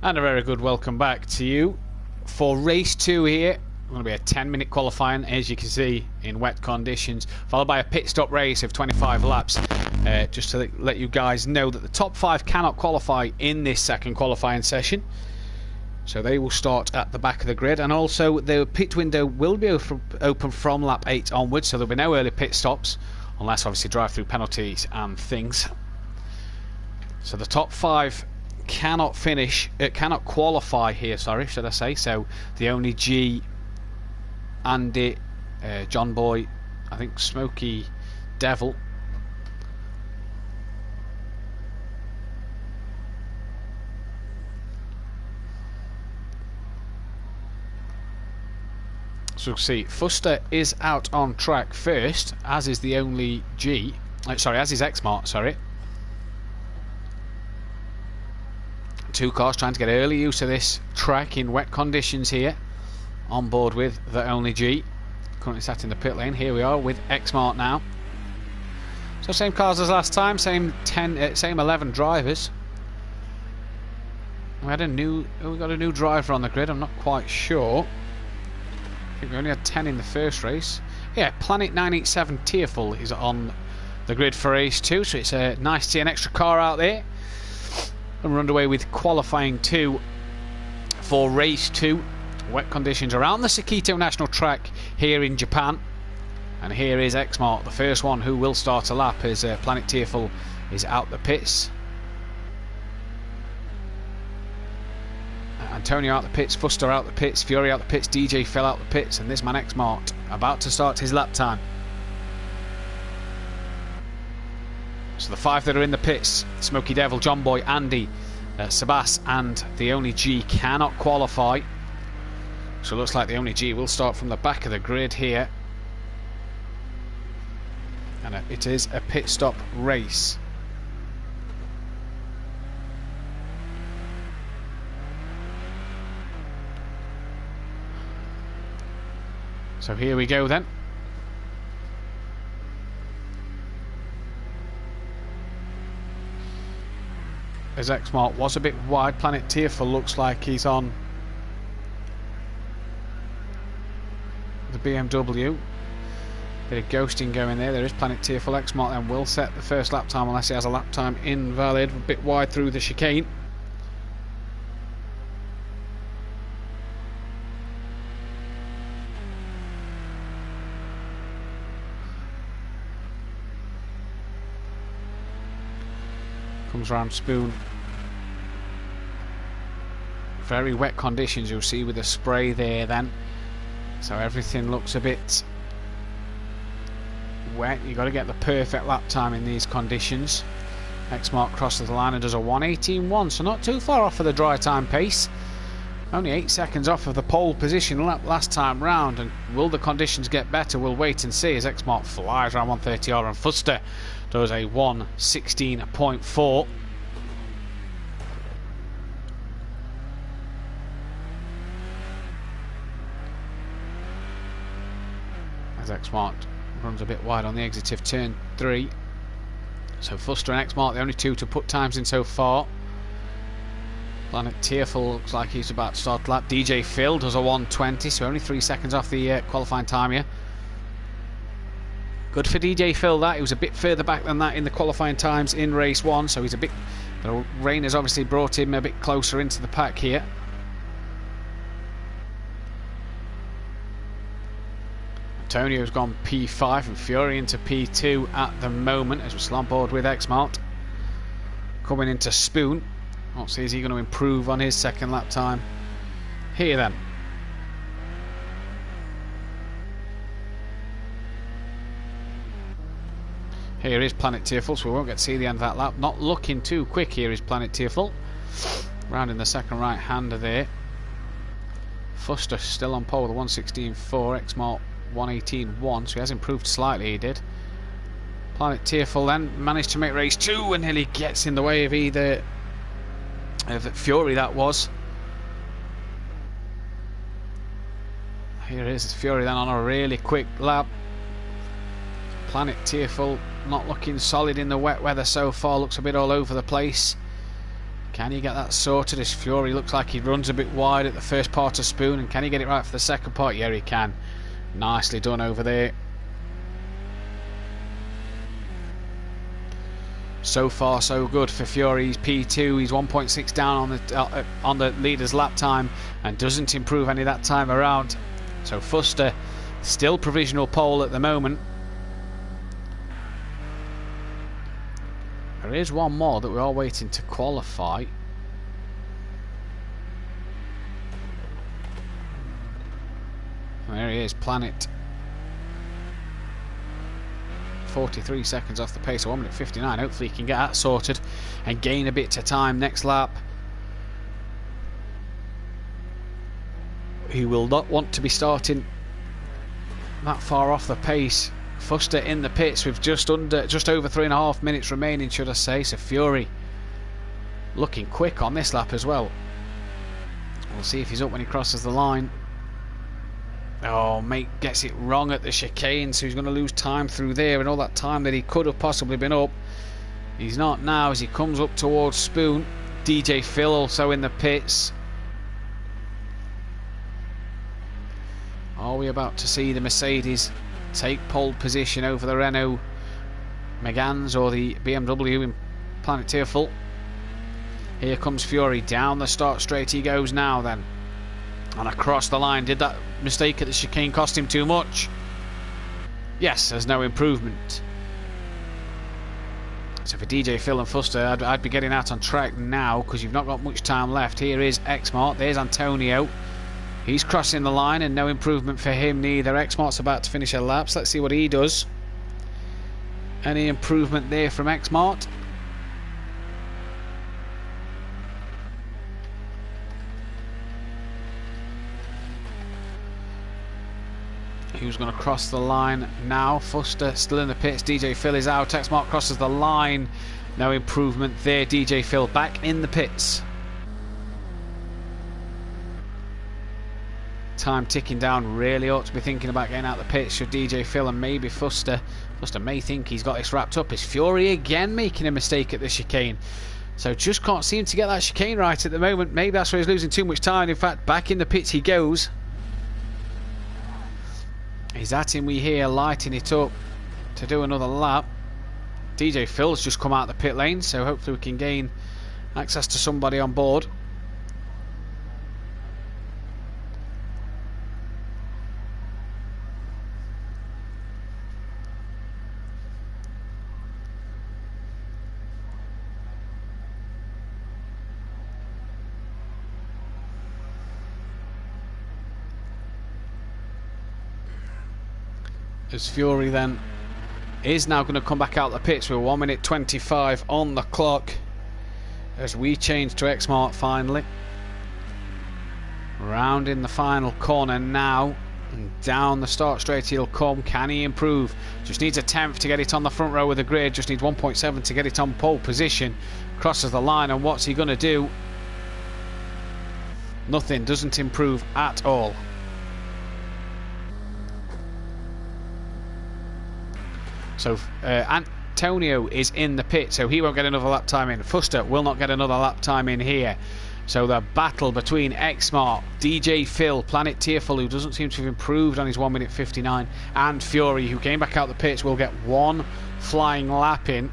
Speaker 1: And a very good welcome back to you for race 2 here. Going to be a 10-minute qualifying, as you can see, in wet conditions, followed by a pit stop race of 25 laps. Just to let you guys know that the top 5 cannot qualify in this second qualifying session, so they will start at the back of the grid. And also the pit window will be open from lap 8 onwards, so there'll be no early pit stops, unless obviously drive-through penalties and things. So the top 5 cannot qualify here, sorry, should I say. So the only G, Andy, John Boy, I think Smoky Devil, so we'll see. Fuster is out on track first, as is the only G, as is Xmart, sorry. 2 cars trying to get early use of this track in wet conditions here. On board with the only G. Currently sat in the pit lane. Here we are with Xmart now. So same cars as last time, same 11 drivers. We got a new driver on the grid. I'm not quite sure. I think we only had 10 in the first race. Yeah, Planet 987 Tearful is on the grid for race 2, so it's nice to see an extra car out there. And we're underway with qualifying 2 for race 2. Wet conditions around the Sakito National Track here in Japan. And here is Xmart, the first one who will start a lap, as Planet Tearful is out the pits. Antonio out the pits, Fuster out the pits, Fury out the pits, DJ Phil out the pits, and this man Xmart about to start his lap time. So the 5 that are in the pits, Smoky Devil, John Boy, Andy, Sebas and the only G cannot qualify. So it looks like the only G will start from the back of the grid here. And it is a pit stop race. So here we go then. As Xmart was a bit wide, Planet Tearful looks like he's on the BMW. Bit of ghosting going there. There is Planet Tearful. Xmart then will set the first lap time unless he has a lap time invalid. A bit wide through the chicane. Comes round Spoon. Very wet conditions, you'll see, with the spray there then. So everything looks a bit wet. You've got to get the perfect lap time in these conditions. Xmart crosses the line and does a 1:18.1, so not too far off of the dry time pace. Only 8 seconds off of the pole position last time round. And will the conditions get better? We'll wait and see, as Xmart flies around 130R and Fuster does a 1:16.4. As Xmart runs a bit wide on the exit of turn 3. So Fuster and Xmart, the only 2 to put times in so far. Planet Tearful looks like he's about to start lap. DJ Phil does a 1:20, so only 3 seconds off the qualifying time here. Good for DJ Phil that. He was a bit further back than that in the qualifying times in race 1, so he's a bit... The rain has obviously brought him a bit closer into the pack here. Antonio's gone P5 and Fury into P2 at the moment as we slump board with Xmart. Coming into Spoon. Let's see, is he going to improve on his second lap time here then? Here is Planet Tearful, so we won't get to see the end of that lap. Not looking too quick here is Planet Tearful. Round in the second right hander there. Fuster still on pole with a 1:16.4. Xmart 1:18.1, so he has improved slightly, he did. Planet Tearful then managed to make race 2 and nearly gets in the way of either of Fury, that was. Here is Fury then on a really quick lap. Planet Tearful not looking solid in the wet weather so far, looks a bit all over the place. Can he get that sorted as Fury looks like he runs a bit wide at the first part of Spoon, and can he get it right for the second part? Yeah, he can. Nicely done over there. So far so good for Fury. He's P2, he's 1.6 down on the leader's lap time and doesn't improve any that time around. So Fuster still provisional pole at the moment. There is one more that we are waiting to qualify. There he is, Planet. 43 seconds off the pace, so 1 minute 59. Hopefully he can get that sorted and gain a bit of time next lap. He will not want to be starting that far off the pace. Fuster in the pits with just over 3.5 minutes remaining, should I say. So Fury looking quick on this lap as well. We'll see if he's up when he crosses the line. Oh, mate gets it wrong at the chicane, so he's going to lose time through there, and all that time that he could have possibly been up, he's not now as he comes up towards Spoon. DJ Phil also in the pits. Are we about to see the Mercedes take pole position over the Renault Meganes or the BMW in Planet Tearful? Here comes Fury down the start straight he goes now then, and across the line. Did that mistake at the chicane cost him too much? Yes, there's no improvement. So for DJ Phil and Fuster, I'd be getting out on track now because you've not got much time left. Here is Xmart, there's Antonio. He's crossing the line and no improvement for him neither. Xmart's about to finish a lap, so let's see what he does. Any improvement there from Xmart? Who's going to cross the line now? Fuster still in the pits. DJ Phil is out. Xmart crosses the line. No improvement there. DJ Phil back in the pits. Time ticking down. Really ought to be thinking about getting out the pits should DJ Phil and maybe Fuster. Fuster may think he's got this wrapped up. Is Fury again making a mistake at the chicane? So just can't seem to get that chicane right at the moment. Maybe that's where he's losing too much time. In fact, back in the pits he goes. He's at him, we hear, lighting it up to do another lap. DJ Phil's just come out the pit lane, so hopefully we can gain access to somebody on board. As Fury then is now going to come back out the pits with 1 minute 25 on the clock as we change to Xmart finally. Round in the final corner now, and down the start straight he'll come. Can he improve? Just needs a 10th to get it on the front row of the grid. Just needs 1.7 to get it on pole position. Crosses the line, and what's he going to do? Nothing. Doesn't improve at all. So Antonio is in the pit, so he won't get another lap time in. Fuster will not get another lap time in here. So the battle between Xmart, DJ Phil, Planet Tearful, who doesn't seem to have improved on his 1 minute 59, and Fury, who came back out the pits, will get one flying lap in.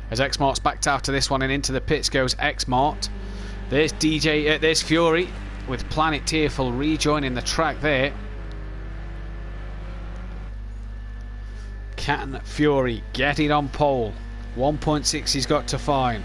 Speaker 1: As Xmart's backed out of this one, and into the pits goes Xmart. There's Fury with Planet Tearful rejoining the track there. Can Fury get it on pole? 1.6 he's got to find.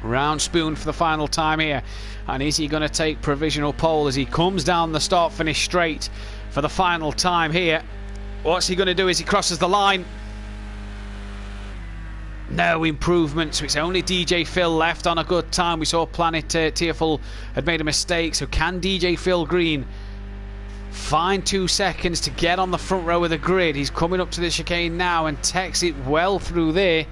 Speaker 1: Round Spoon for the final time here, and is he going to take provisional pole as he comes down the start finish straight for the final time here? What's he going to do as he crosses the line? No improvement, so it's only DJ Phil left on a good time. We saw Planet Tearful had made a mistake, so can DJ Phil Green find 2 seconds to get on the front row of the grid? He's coming up to the chicane now and takes it well through there.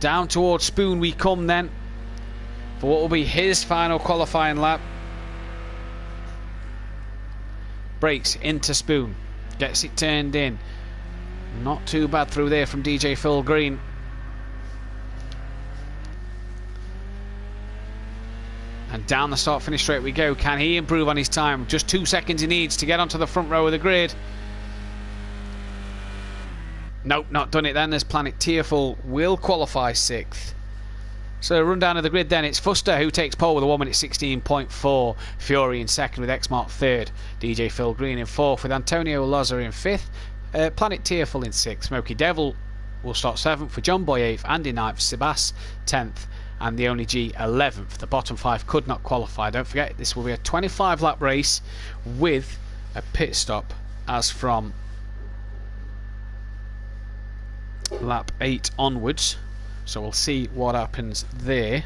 Speaker 1: Down towards Spoon we come then. for what will be his final qualifying lap. Brakes into Spoon, gets it turned in. Not too bad through there from DJ Phil Green. And down the start finish straight we go. Can he improve on his time? Just 2 seconds he needs to get onto the front row of the grid. Nope, not done it then, as Planet Tearful will qualify 6th. So run down of the grid then, it's Fuster who takes pole with a 1 minute 16.4. Fury in second with X-Mark third. DJ Phil Green in fourth with Antonio Loza in fifth. Planet Tearful in sixth. Smoky Devil will start seventh for John Boy eighth. Andy ninth, Sebas 10th. And the only G 11th. The bottom 5 could not qualify. Don't forget, this will be a 25 lap race with a pit stop as from lap 8 onwards. So we'll see what happens there.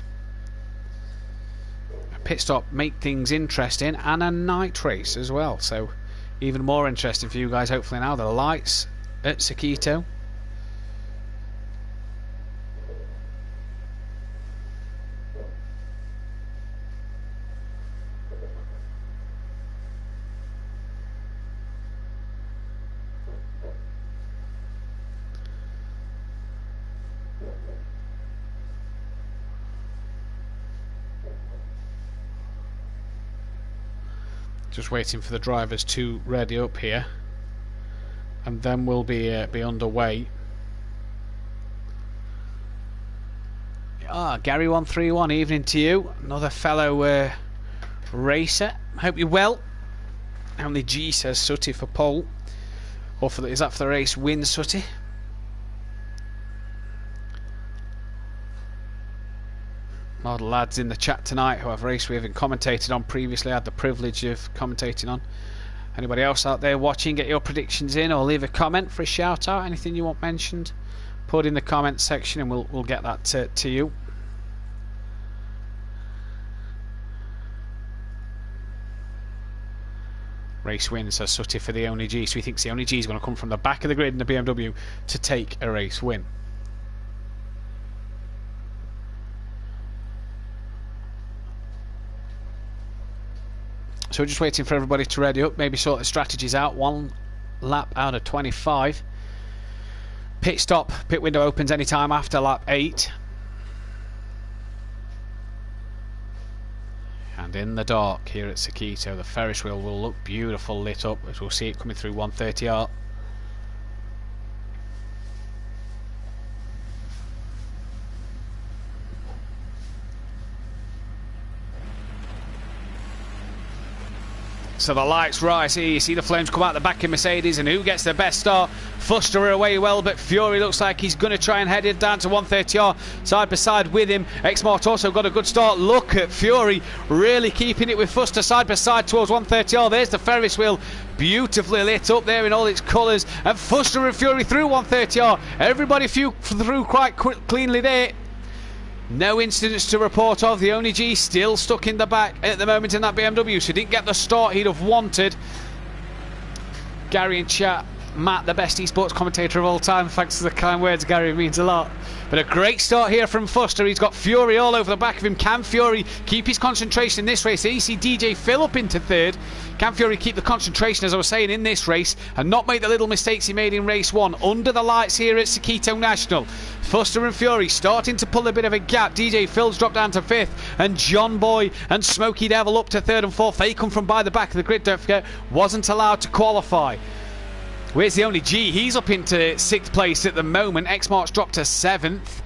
Speaker 1: A pit stop make things interesting, and a night race as well. So even more interesting for you guys hopefully now. The lights at Sakito. Just waiting for the drivers to ready up here, and then we'll be underway. Gary 131, evening to you. Another fellow racer. Hope you're well. Only G says Sutty for pole, or for is that for the race win, Sutty? A lot of lads in the chat tonight who I've raced with and commentated on previously. I had the privilege of commentating on. Anybody else out there watching, get your predictions in or leave a comment for a shout out. Anything you want mentioned, put in the comment section and we'll get that to you. Race win, says Sutty for the only G. So he thinks the only G is going to come from the back of the grid in the BMW to take a race win. So we're just waiting for everybody to ready up, maybe sort the strategies out. 1 lap out of 25. Pit stop, pit window opens anytime after lap 8. And in the dark here at Sakito, the Ferris wheel will look beautiful lit up as we'll see it coming through 130R. So the lights rise here, you see the flames come out the back of Mercedes, and who gets the best start? Fuster away well, but Fury looks like he's going to try and head it down to 130R side by side with him. X-Mart also got a good start. Look at Fury really keeping it with Fuster side by side towards 130R. There's the Ferris wheel beautifully lit up there in all its colours, and Fuster and Fury through 130R. Everybody through quite cleanly there. No incidents to report of. The only G still stuck in the back at the moment in that BMW, so didn't get the start he'd have wanted. Gary in chat, Matt, the best esports commentator of all time. Thanks for the kind words, Gary, it means a lot. But a great start here from Fuster. He's got Fury all over the back of him. Can Fury keep his concentration in this race? You see DJ Phil up into third. Can Fury keep the concentration, as I was saying, in this race and not make the little mistakes he made in race 1? Under the lights here at Sakito National, Fuster and Fury starting to pull a bit of a gap. DJ Phil's dropped down to 5th, and John Boy and Smoky Devil up to 3rd and 4th. They come from by the back of the grid, don't forget, wasn't allowed to qualify. Where's the only G? He's up into 6th place at the moment. X-Mark's dropped to 7th.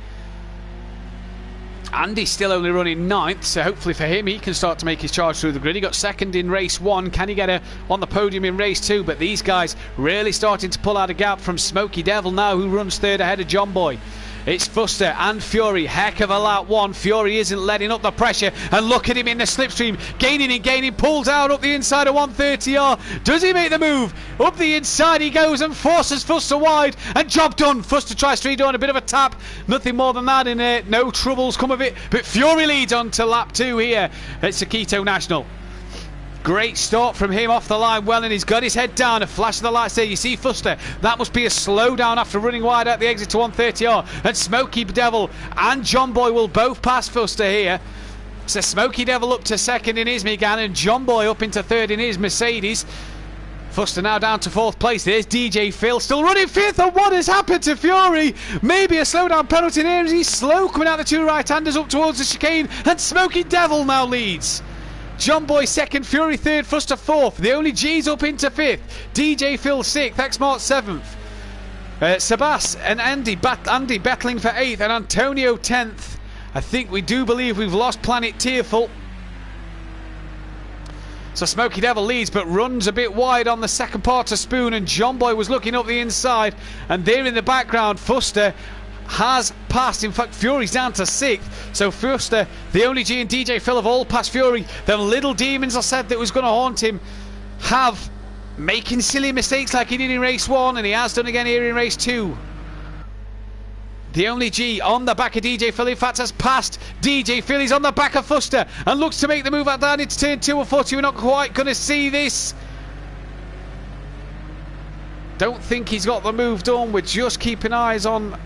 Speaker 1: Andy's still only running 9th, so hopefully for him he can start to make his charge through the grid. He got 2nd in race 1. Can he get on the podium in race 2? But these guys really starting to pull out a gap from Smoky Devil now, who runs 3rd ahead of John Boy. It's Fuster and Fury. Heck of a lap 1. Fury isn't letting up the pressure, and look at him in the slipstream, gaining and gaining, pulls out up the inside of 130R. Does he make the move? Up the inside he goes and forces Fuster wide, and job done. Fuster tries to redo on a bit of a tap, nothing more than that in it. No troubles come of it, but Fury leads on to lap 2 here at Sakito National. Great start from him off the line well, and he's got his head down. A flash of the lights there. You see Fuster. That must be a slowdown after running wide at the exit to 130R. And Smoky Devil and John Boy will both pass Fuster here. So Smoky Devil up to second in his Megane and John Boy up into third in his Mercedes. Fuster now down to fourth place. There's DJ Phil still running fifth. And what has happened to Fury? Maybe a slowdown penalty there as he's slow coming out the two right-handers up towards the chicane. And Smoky Devil now leads. John Boy second, Fury third, Fuster fourth. The only G's up into fifth. DJ Phil sixth, X-Mart seventh. Sabas and Andy battling for eighth and Antonio 10th. I think we do believe we've lost Planet Tearful. So Smoky Devil leads but runs a bit wide on the second part of Spoon, and John Boy was looking up the inside, and there in the background Fuster has passed. In fact, Fury's down to sixth. So Fuster, the only G and DJ Phil have all passed Fury. The little demons I said that was going to haunt him have making silly mistakes like he did in race 1, and he has done again here in race 2. The only G on the back of DJ Phil, in fact, has passed DJ Phil. He's on the back of Fuster and looks to make the move out down into turn 2. Unfortunately, we're not quite going to see this. Don't think he's got the move done. We're just keeping eyes on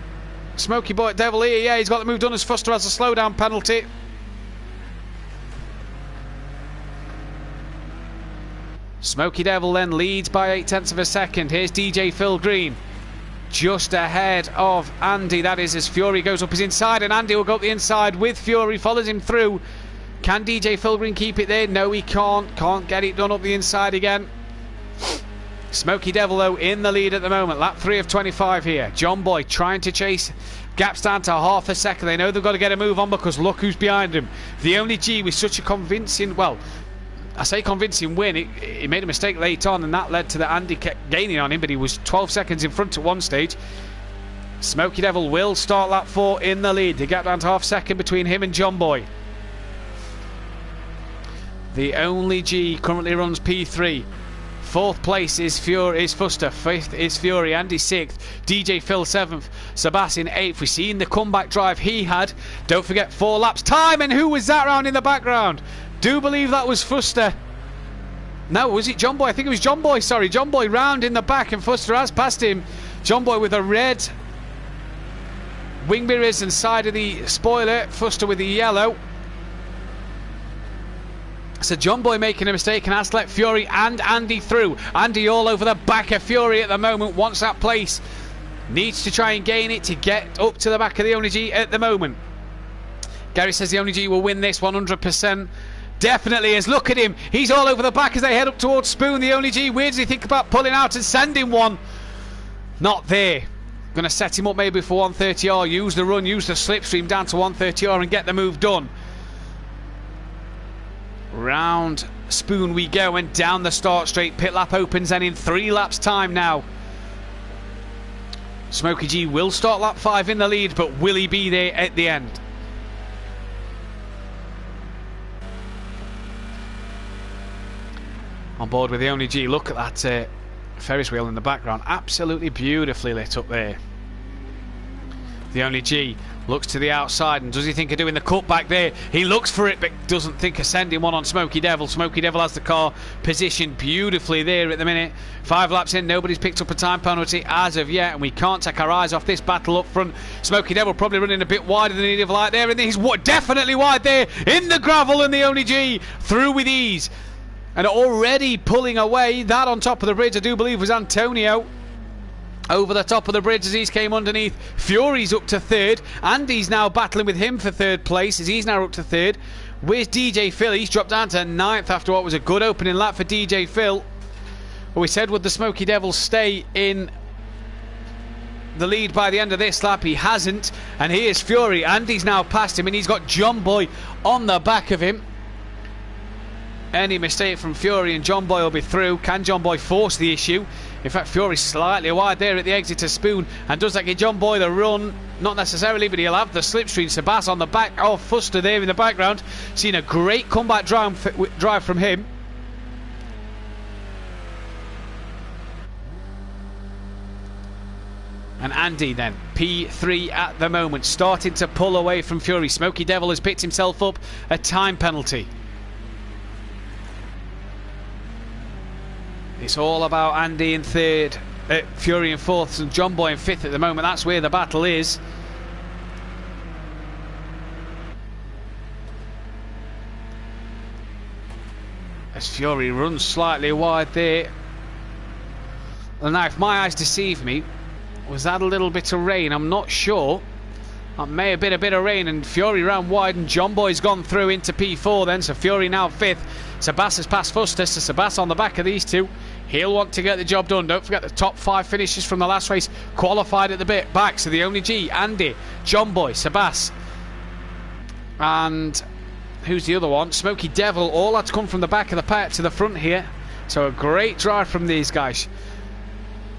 Speaker 1: Smoky Boy Devil here. Yeah, he's got the move done as Fuster has a slowdown penalty. Smoky Devil then leads by 0.8 of a second. Here's DJ Phil Green just ahead of Andy. That is as Fury goes up his inside, and Andy will go up the inside with Fury, follows him through. Can DJ Phil Green keep it there? No, he can't get it done up the inside again. Smoky Devil though in the lead at the moment. Lap 3 of 25 here. John Boy trying to chase gaps down to half a second. They know they've got to get a move on because look who's behind him. The only G with such a convincing, well, I say convincing win. He made a mistake late on, and that led to the Andy kept gaining on him, but he was 12 seconds in front at one stage. Smoky Devil will start lap 4 in the lead. They get down to half second between him and John Boy. The only G currently runs P3. Fourth place is Fuster. Fifth is Fury. Andy 6th. DJ Phil 7th. Sebastian 8th. We've seen the comeback drive he had. Don't forget 4 laps time. And who was that round in the background? Do believe that was Fuster. No, was it John Boy? I think it was John Boy, sorry. John Boy round in the back, and Fuster has passed him. John Boy with a red wing mirrors and side of the spoiler. Fuster with the yellow. So John Boy making a mistake and has let Fury and Andy through. Andy all over the back of Fury at the moment. Wants that place. Needs to try and gain it to get up to the back of the Only G at the moment. Gary says the Only G will win this 100%. Definitely is. Look at him. He's all over the back as they head up towards Spoon. The Only G. Where does he think about pulling out and sending one? Not there. Going to set him up maybe for 130R. Use the run. Use the slipstream down to 130R and get the move done. Round Spoon we go, and down the start straight. Pit lap opens and in 3 laps time now. Smoky G will start lap 5 in the lead, but will he be there at the end? On board with the Only G. Look at that Ferris wheel in the background. Absolutely beautifully lit up there. The Only G looks to the outside, and does he think of doing the cutback there? He looks for it but doesn't think of sending one on Smoky Devil. Smoky Devil has the car positioned beautifully there at the minute. 5 laps in, nobody's picked up a time penalty as of yet, and we can't take our eyes off this battle up front. Smoky Devil probably running a bit wider than he'd have liked there, and he's definitely wide there in the gravel, and the Only G through with ease. And already pulling away. That on top of the bridge I do believe was Antonio. Over the top of the bridge as he's came underneath. Fury's up to 3rd. Andy's now battling with him for 3rd place as he's now up to 3rd. Where's DJ Phil? He's dropped down to 9th after what was a good opening lap for DJ Phil. Well, we said would the Smoky Devil stay in the lead by the end of this lap? He hasn't. And here's Fury. Andy's now past him, and he's got John Boy on the back of him. Any mistake from Fury and John Boy will be through. Can John Boy force the issue? In fact, Fury's slightly wide there at the exit to Spoon. And does that give John Boy the run? Not necessarily, but he'll have the slipstream. Sebas on the back of Fuster there in the background. Seen a great comeback drive from him. And Andy then, P3 at the moment, starting to pull away from Fury. Smoky Devil has picked himself up a time penalty. It's all about Andy in 3rd, Fury in 4th, and John Boy in 5th at the moment. That's where the battle is. as Fury runs slightly wide there. And now, if my eyes deceive me, was that a little bit of rain? I'm not sure. That may have been a bit of rain, and Fury ran wide, and John Boy's gone through into P4 then, so Fury now 5th. Sebas has passed Fuster, so Sebas on the back of these two. He'll want to get the job done. Don't forget the top 5 finishes from the last race qualified at the bit back. So the only G, Andy, John Boy, Sebas, and who's the other one? Smoky Devil. All had to come from the back of the pack to the front here. So a great drive from these guys.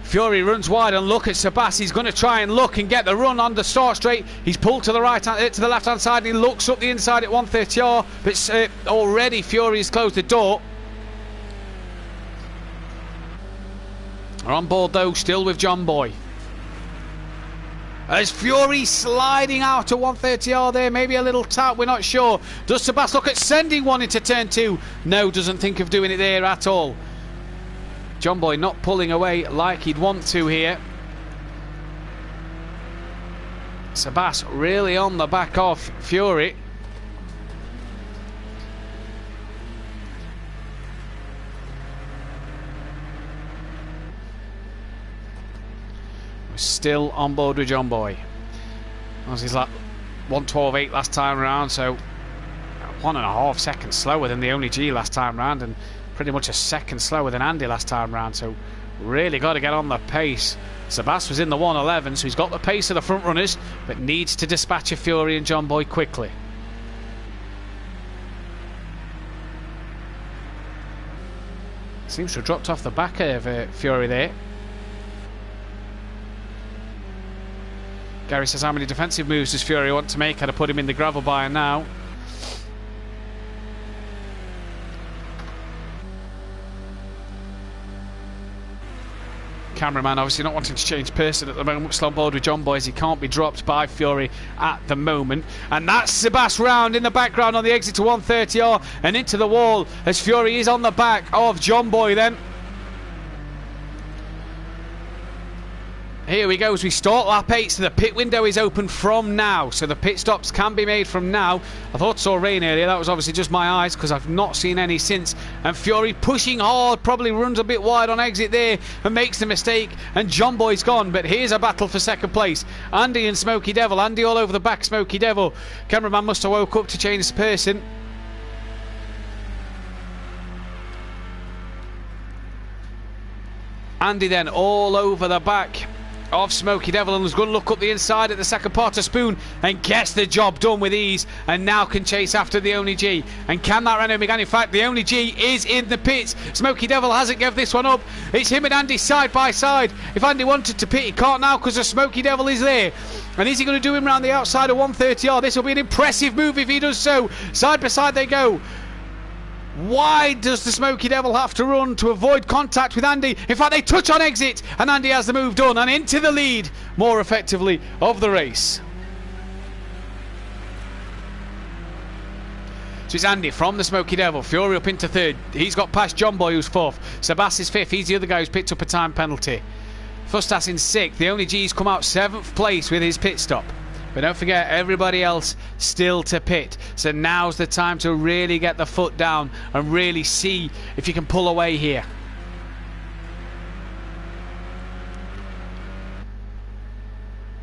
Speaker 1: Fury runs wide, and look at Sebas. He's going to try and look and get the run on the start straight. He's pulled to the to the left hand side, and he looks up the inside at 130R, but already Fury has closed the door. Are on board though, still with John Boy. As Fury sliding out to 130R there, maybe a little tap, we're not sure. Does Sebas look at sending one into turn 2? No, doesn't think of doing it there at all. John Boy not pulling away like he'd want to here. Sebas really on the back of Fury. We're still on board with John Boy. He's like 1:12.8 last time round, so 1.5 seconds slower than the only G last time round, and pretty much a second slower than Andy last time round, so really got to get on the pace. Sebas was in the 1:11, so he's got the pace of the front runners, but needs to dispatch a Fury and John Boy quickly. Seems to have dropped off the back of Fury there. Gary says, how many defensive moves does Fury want to make? I'd have put him in the gravel by now. Cameraman obviously not wanting to change person at the moment, still on board with John Boy as he can't be dropped by Fury at the moment. And that's Sebas round in the background on the exit to 130R and into the wall as Fury is on the back of John Boy then. Here we go as we start lap 8, so the pit window is open from now, so the pit stops can be made from now. I thought I saw rain earlier, that was obviously just my eyes because I've not seen any since. And Fury pushing hard, probably runs a bit wide on exit there and makes the mistake, and John Boy's gone. But here's a battle for second place. Andy and Smoky Devil. Andy all over the back, Smoky Devil. Cameraman must have woke up to change his person. Andy then all over the back of Smoky Devil, and was going to look up the inside at the second part of Spoon and gets the job done with ease, and now can chase after the only G. And can that Renault Megane? In fact, the only G is in the pits. Smoky Devil hasn't given this one up. It's him and Andy side by side. If Andy wanted to pit, he can't now because the Smoky Devil is there. And is he going to do him around the outside of 130R? This will be an impressive move if he does so. Side by side they go. Why does the Smoky Devil have to run to avoid contact with Andy? In fact, they touch on exit, and Andy has the move done and into the lead more effectively of the race. So it's Andy from the Smoky Devil. Fury up into third. He's got past John Boy, who's fourth. Sebas is fifth. He's the other guy who's picked up a time penalty. Fustas in sixth. The only G's come out seventh place with his pit stop. But don't forget, everybody else still to pit. So now's the time to really get the foot down and really see if you can pull away here.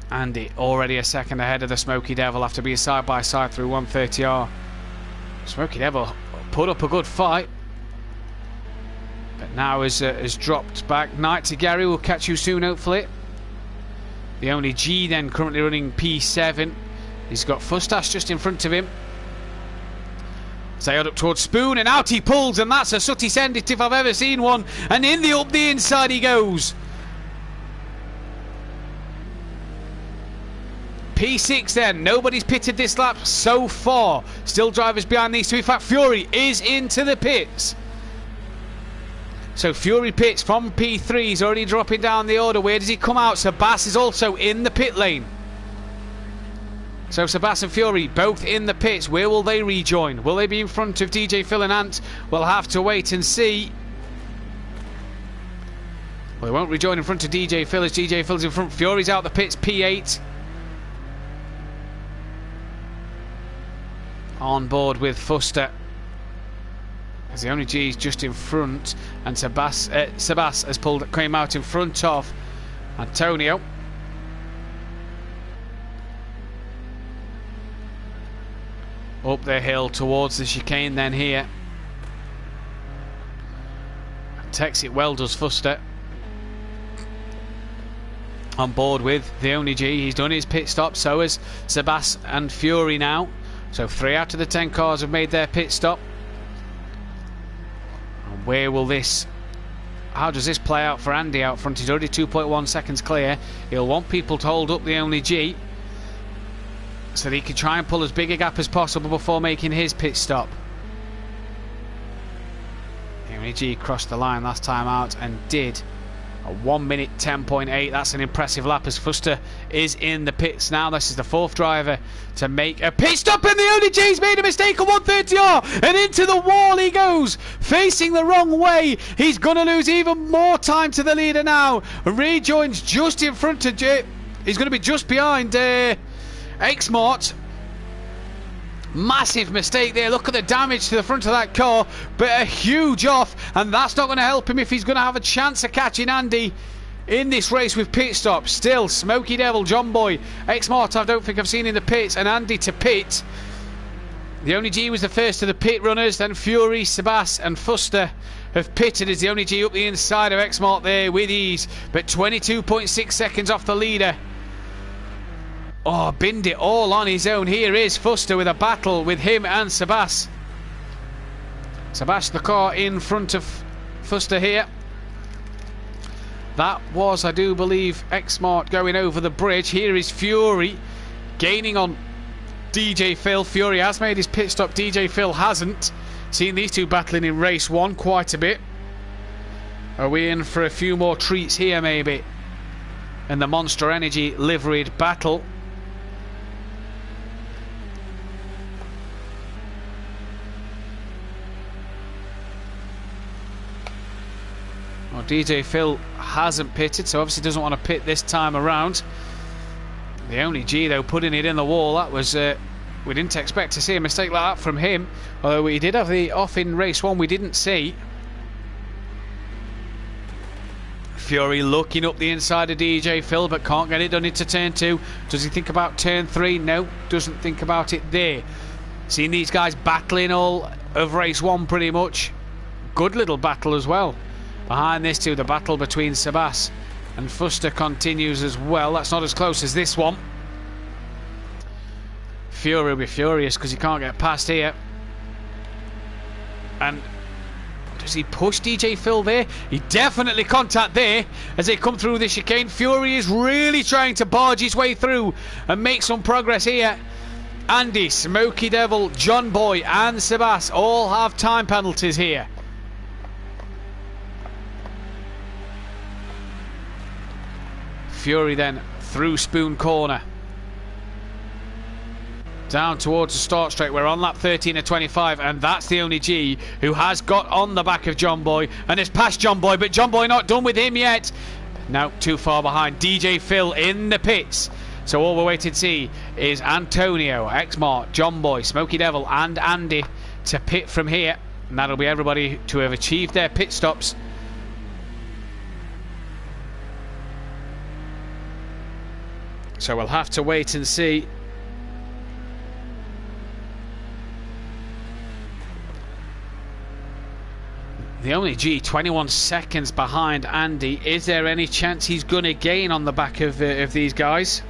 Speaker 1: Andy already a second ahead of the Smoky Devil after being side by side through 130R. Smoky Devil put up a good fight, but now has dropped back. Night to Gary, we'll catch you soon hopefully. The only G then currently running P7. He's got Fustas just in front of him. Sailed up towards Spoon and out he pulls, and that's a sooty send it if I've ever seen one. And in the up the inside he goes. P6 then. Nobody's pitted this lap so far. Still drivers behind these two. In fact, Fury is into the pits. So Fury pits from P3. He's already dropping down the order. Where does he come out? Sebas is also in the pit lane. So Sebas and Fury both in the pits. Where will they rejoin? Will they be in front of DJ Phil and Ant? We'll have to wait and see. Well, they won't rejoin in front of DJ Phil as DJ Phil's in front. Fury's out the pits, P8. On board with Fuster. As the only G is just in front, and Sebas has came out in front of Antonio. Up the hill towards the chicane then here. Takes it well, does Fuster. On board with the only G. He's done his pit stop, so has Sebas and Fury now. So 3 out of the 10 cars have made their pit stop. And where will this... How does this play out for Andy out front? He's already 2.1 seconds clear. He'll want people to hold up the only G, so that he can try and pull as big a gap as possible before making his pit stop. The only G crossed the line last time out and did a 1 minute 10.8. That's an impressive lap as Fuster is in the pits now. This is the 4th driver to make a pit stop, and the only G's made a mistake on 130R, and into the wall he goes, facing the wrong way. He's going to lose even more time to the leader now. Rejoins just in front of he's going to be just behind Xmart. Massive mistake there. Look at the damage to the front of that car, but a huge off, and that's not going to help him if he's going to have a chance of catching Andy in this race with pit stops. Still, Smoky Devil, John Boy, Xmart I don't think I've seen in the pits, and Andy to pit. The only G was the first of the pit runners, then Fury, Sebas and Fuster have pitted as the only G up the inside of Xmart there with ease, but 22.6 seconds off the leader. Oh, binned it all on his own. Here is Fuster with a battle with him and Sebas. Sebas the car in front of Fuster here. That was, I do believe, Xmart going over the bridge. Here is Fury gaining on DJ Phil. Fury has made his pit stop. DJ Phil hasn't. Seen these two battling in race 1 quite a bit. Are we in for a few more treats here maybe? In the Monster Energy liveried battle. Well, DJ Phil hasn't pitted, so obviously doesn't want to pit this time around. The only G, though, putting it in the wall, that was... we didn't expect to see a mistake like that from him. Although he did have the off in race 1 we didn't see. Fury looking up the inside of DJ Phil, but can't get it done into turn 2. Does he think about turn 3? No, doesn't think about it there. Seen these guys battling all of race 1 pretty much. Good little battle as well. Behind this too, the battle between Sebas and Fuster continues as well. That's not as close as this one. Fury will be furious because he can't get past here. And does he push DJ Phil there? He definitely contact there as they come through the chicane. Fury is really trying to barge his way through and make some progress here. Andy, Smoky Devil, John Boy and Sebas all have time penalties here. Fury then through Spoon Corner. Down towards the start straight. We're on lap 13 of 25, and that's the only G who has got on the back of John Boy and has passed John Boy, but John Boy not done with him yet. Now too far behind. DJ Phil in the pits. So all we're waiting to see is Antonio, Xmart, John Boy, Smoky Devil and Andy to pit from here. And that'll be everybody to have achieved their pit stops. So we'll have to wait and see. The only G, 21 seconds behind Andy. Is there any chance he's going to gain on the back of these guys?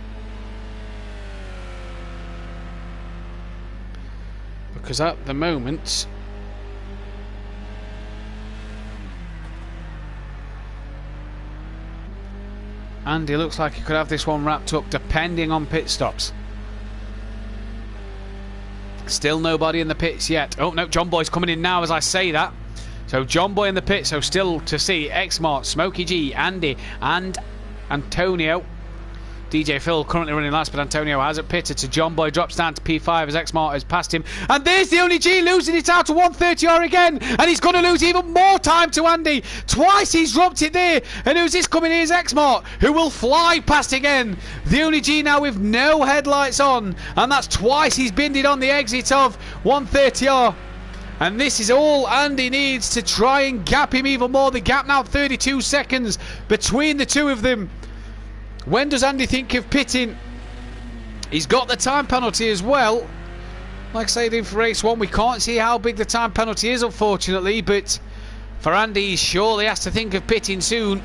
Speaker 1: Because at the moment... Andy looks like he could have this one wrapped up depending on pit stops. Still nobody in the pits yet. Oh no, John Boy's coming in now as I say that. So John Boy in the pit, so still to see Xmart, Smokey G, Andy and Antonio. DJ Phil currently running last, but Antonio hasn't pitted, so John Boy drops down to P5 as Xmart has passed him. And there's the only G losing it out to 130R again, and he's going to lose even more time to Andy. Twice he's dropped it there, and who's this coming? Here's Xmart, who will fly past again. The only G now with no headlights on, and that's twice he's binned it on the exit of 130R. And this is all Andy needs to try and gap him even more. The gap now 32 seconds between the two of them. When does Andy think of pitting? He's got the time penalty as well. Like I said in for race 1, we can't see how big the time penalty is, unfortunately, but for Andy, he surely has to think of pitting soon,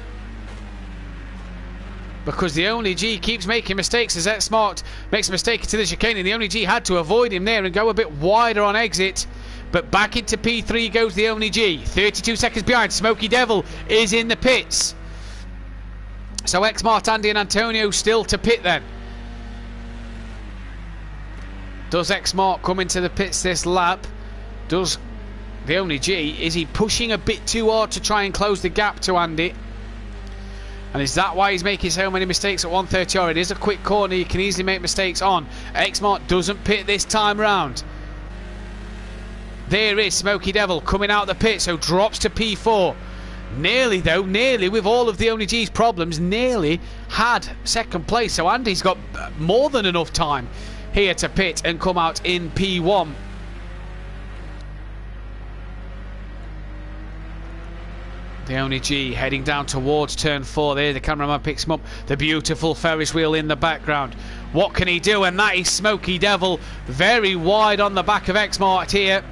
Speaker 1: because the only G keeps making mistakes as Smart makes a mistake into the chicane, and the only G had to avoid him there and go a bit wider on exit. But back into P3 goes the only G. 32 seconds behind. Smoky Devil is in the pits. So Smart, Andy and Antonio still to pit then. Does Smart come into the pits this lap? Does the only G? Is he pushing a bit too hard to try and close the gap to Andy? And is that why he's making so many mistakes at 130R? It is a quick corner, you can easily make mistakes on. Smart doesn't pit this time round. There is Smoky Devil coming out the pit, so drops to P4. Nearly though, nearly with all of the only G's problems, nearly had second place. So Andy's got more than enough time here to pit and come out in P1. The only G heading down towards turn 4 there. The cameraman picks him up. The beautiful Ferris wheel in the background. What can he do? And that is Smoky Devil. Very wide on the back of Smart here.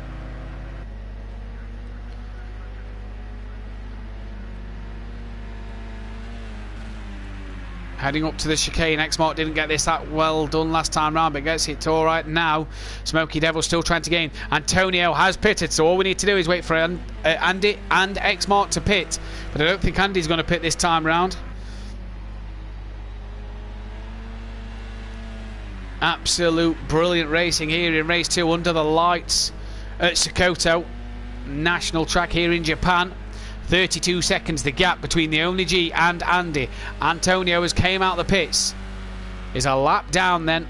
Speaker 1: Heading up to the chicane. Smart didn't get this that well done last time round, but gets it all right now. Smoky Devil still trying to gain. Antonio has pitted, so all we need to do is wait for Andy and Smart to pit. But I don't think Andy's going to pit this time round. Absolute brilliant racing here in race 2 under the lights at Sokoto National Track here in Japan. 32 seconds the gap between the only G and Andy. Antonio has came out the pits. Is a lap down then.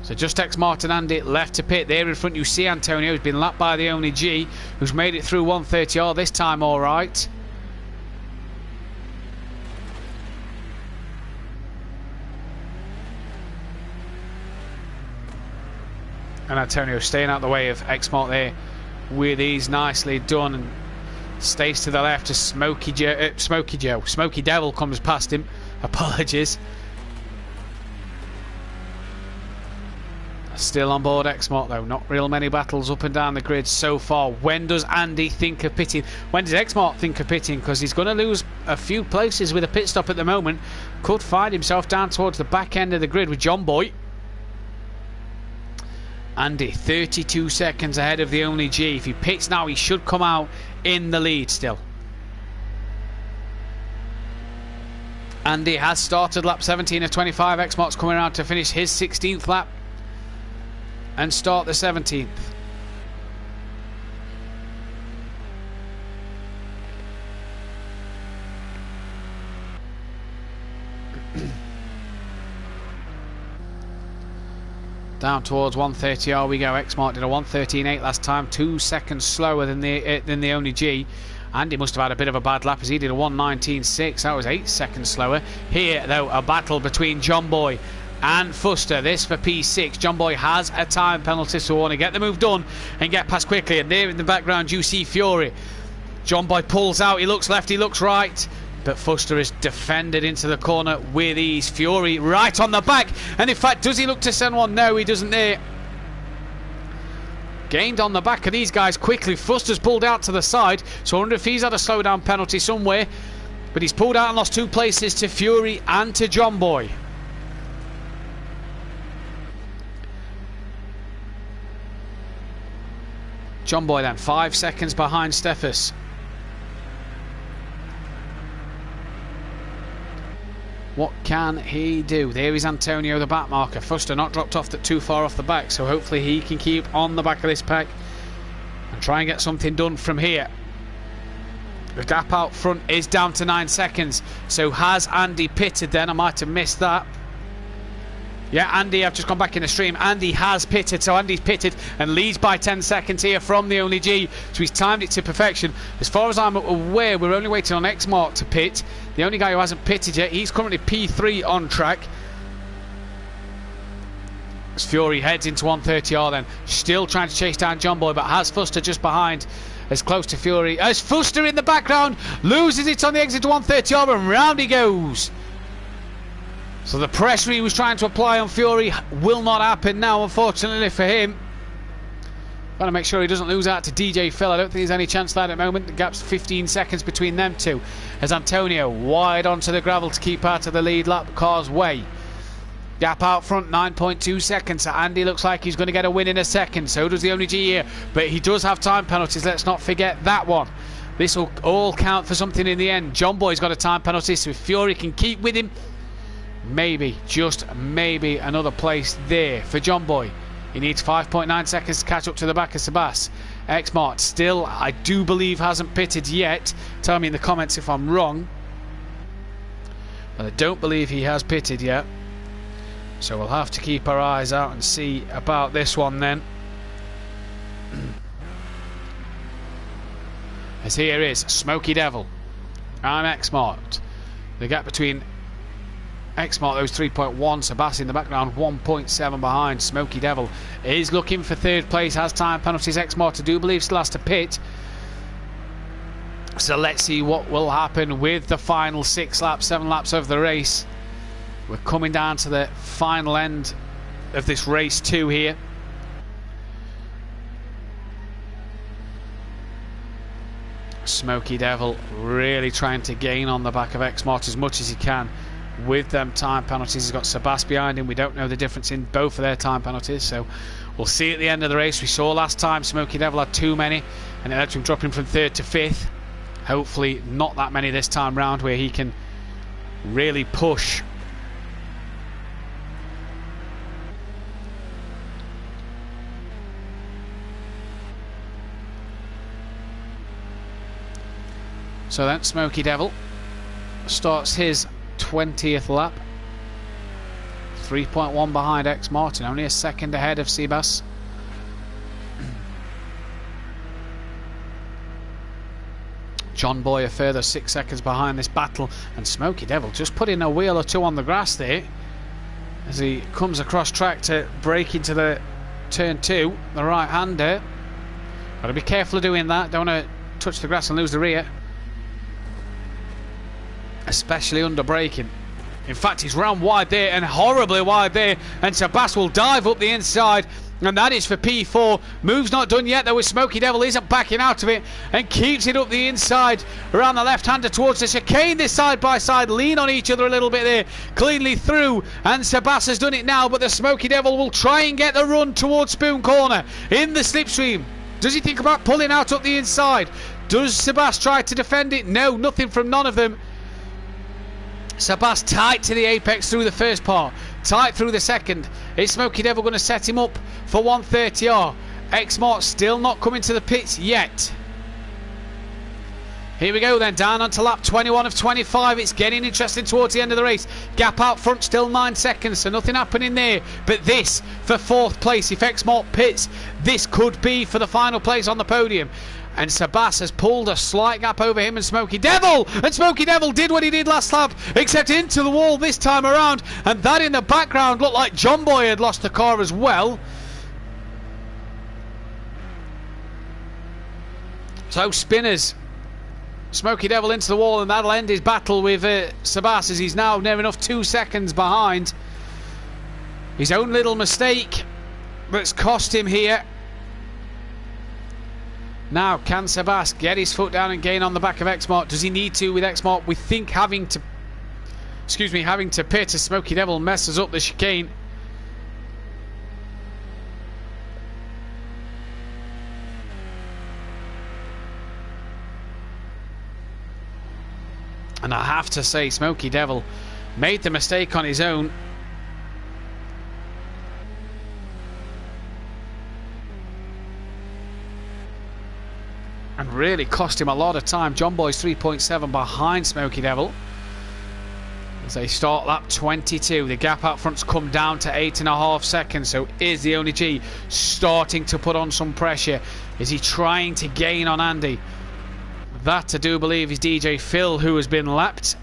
Speaker 1: So just Smart and Andy left to pit. There in front you see Antonio, who's been lapped by the only G, who's made it through 130R this time all right. And Antonio staying out the way of Smart there. With ease, nicely done, and stays to the left as Smoky Devil comes past him. Apologies. Still on board Smart though. Not real many battles up and down the grid so far. When does Andy think of pitting? When does Smart think of pitting? Because he's going to lose a few places with a pit stop at the moment. Could find himself down towards the back end of the grid with John Boy. Andy 32 seconds ahead of the only G. If he pits now, he should come out in the lead still. Andy has started lap 17 of 25. Smart's coming around to finish his 16th lap and start the 17th. Down towards 130R we go. Smart did a 1:13.8 last time, 2 seconds slower than the only G. Andy must have had a bit of a bad lap as he did a 1:19.6. That was 8 seconds slower. Here though, a battle between John Boy and Fuster. This for P6. John Boy has a time penalty, so we want to get the move done and get past quickly. And there in the background you see Fury. John Boy pulls out, he looks left, he looks right, but Fuster is defended into the corner with ease. Fury right on the back, and in fact, does he look to send one? No, he doesn't there. Gained on the back of these guys quickly. Fuster's pulled out to the side, so I wonder if he's had a slowdown penalty somewhere. But he's pulled out and lost 2 places to Fury and to John Boy. John Boy then 5 seconds behind Steffes. What can he do? There is Antonio, the back marker. Fuster not dropped off that too far off the back, so hopefully he can keep on the back of this pack and try and get something done from here. The gap out front is down to 9 seconds. So has Andy pitted then? I might have missed that. Yeah, Andy, I've just gone back in the stream. Andy has pitted, so Andy's pitted and leads by 10 seconds here from the only G. So he's timed it to perfection. As far as I'm aware, we're only waiting on Mark to pit. The only guy who hasn't pitted yet, he's currently P3 on track. As Fury heads into 130R then. Still trying to chase down John Boy, but has Fuster just behind. As close to Fury. As Fuster in the background. Loses it on the exit to 130R and round he goes. So the pressure he was trying to apply on Fury will not happen now, unfortunately for him. Got to make sure he doesn't lose out to DJ Phil. I don't think there's any chance of that at the moment. The gap's 15 seconds between them two. As Antonio wide onto the gravel to keep out of the lead lap car's way. Gap out front, 9.2 seconds. So Andy looks like he's going to get a win in a second. So does the only G here. But he does have time penalties. Let's not forget that one. This will all count for something in the end. John Boy's got a time penalty. So if Fury can keep with him, maybe, just maybe, another place there for John Boy. He needs 5.9 seconds to catch up to the back of Sebas. X-Mart still, I do believe, hasn't pitted yet. Tell me in the comments if I'm wrong. But I don't believe he has pitted yet. So we'll have to keep our eyes out and see about this one then. As here is Smoky Devil. I'm X-Mart. The gap between X-Mart, those 3.1. Sebas in the background, 1.7 behind. Smoky Devil is looking for third place, has time penalties. X-Mart, I do believe, still has to pit. So let's see what will happen with the final 6 laps, 7 laps of the race. We're coming down to the final end of this race 2 here. Smoky Devil really trying to gain on the back of X-Mart as much as he can. With them time penalties, he's got Sebas behind him. We don't know the difference in both of their time penalties, so we'll see at the end of the race. We saw last time Smoky Devil had too many, and it led to him dropping from 3rd to 5th. Hopefully not that many this time round, where he can really push. So then Smoky Devil starts his 20th lap, 3.1 behind X-Martin, only a second ahead of Sebas. John Boy a further 6 seconds behind this battle, and Smoky Devil just putting a wheel or two on the grass there as he comes across track to break into the turn 2, the right hander. Got to be careful of doing that, don't want to touch the grass and lose the rear, especially under braking. In fact, he's round wide there and horribly wide there, and Sebas will dive up the inside, and that is for P4. Move's not done yet though, with Smoky Devil isn't backing out of it and keeps it up the inside around the left-hander towards the chicane. This side by side, lean on each other a little bit there, cleanly through, and Sebas has done it now, but the Smoky Devil will try and get the run towards Spoon Corner in the slipstream. Does he think about pulling out up the inside? Does Sebas try to defend it? No, nothing from none of them. Sebas tight to the apex through the first part, tight through the second. Is Smoky Devil going to set him up for 130R? X-Mart still not coming to the pits yet. Here we go then, down onto lap 21 of 25. It's getting interesting towards the end of the race. Gap out front, still 9 seconds, so nothing happening there. But this for 4th place. If X-Mart pits, this could be for the final place on the podium. And Sebas has pulled a slight gap over him and Smoky Devil. And Smoky Devil did what he did last lap, except into the wall this time around. And that in the background looked like John Boy had lost the car as well. So spinners. Smoky Devil into the wall, and that'll end his battle with Sebas, as he's now near enough 2 seconds behind. His own little mistake that's cost him here. Now, can Sebas get his foot down and gain on the back of X-Mart? Does he need to with X-Mart? We think having to pit as Smoky Devil messes up the chicane. And I have to say, Smoky Devil made the mistake on his own. And really cost him a lot of time. John Boy's 3.7 behind Smoky Devil. As they start lap 22, the gap out front's come down to 8.5 seconds. So is the only G starting to put on some pressure? Is he trying to gain on Andy? That I do believe is DJ Phil, who has been lapped.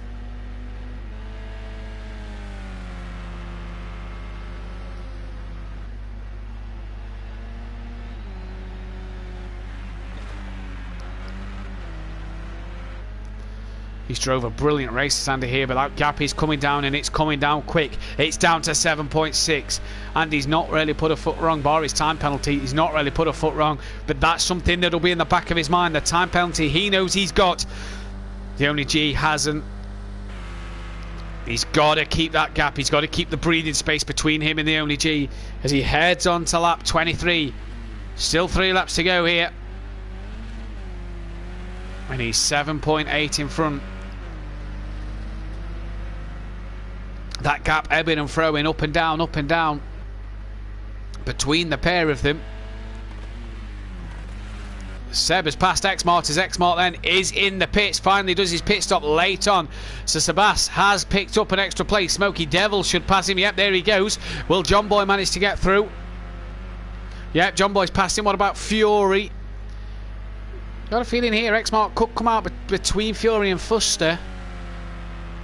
Speaker 1: He's drove a brilliant race, Sandy here, but that gap is coming down, and it's coming down quick. It's down to 7.6, and he's not really put a foot wrong, bar his time penalty. He's not really put a foot wrong, but that's something that'll be in the back of his mind. The time penalty he knows he's got. The only G hasn't. He's got to keep that gap. He's got to keep the breathing space between him and the only G as he heads on to lap 23. Still 3 laps to go here. And he's 7.8 in front. That gap ebbing and throwing up and down between the pair of them. Seb has passed Xmart as Xmart then is in the pits. Finally does his pit stop late on. So Sebas has picked up an extra place. Smoky Devil should pass him. Yep, there he goes. Will John Boy manage to get through? Yep, John Boy's passed him. What about Fury? Got a feeling here Xmart could come out between Fury and Fuster.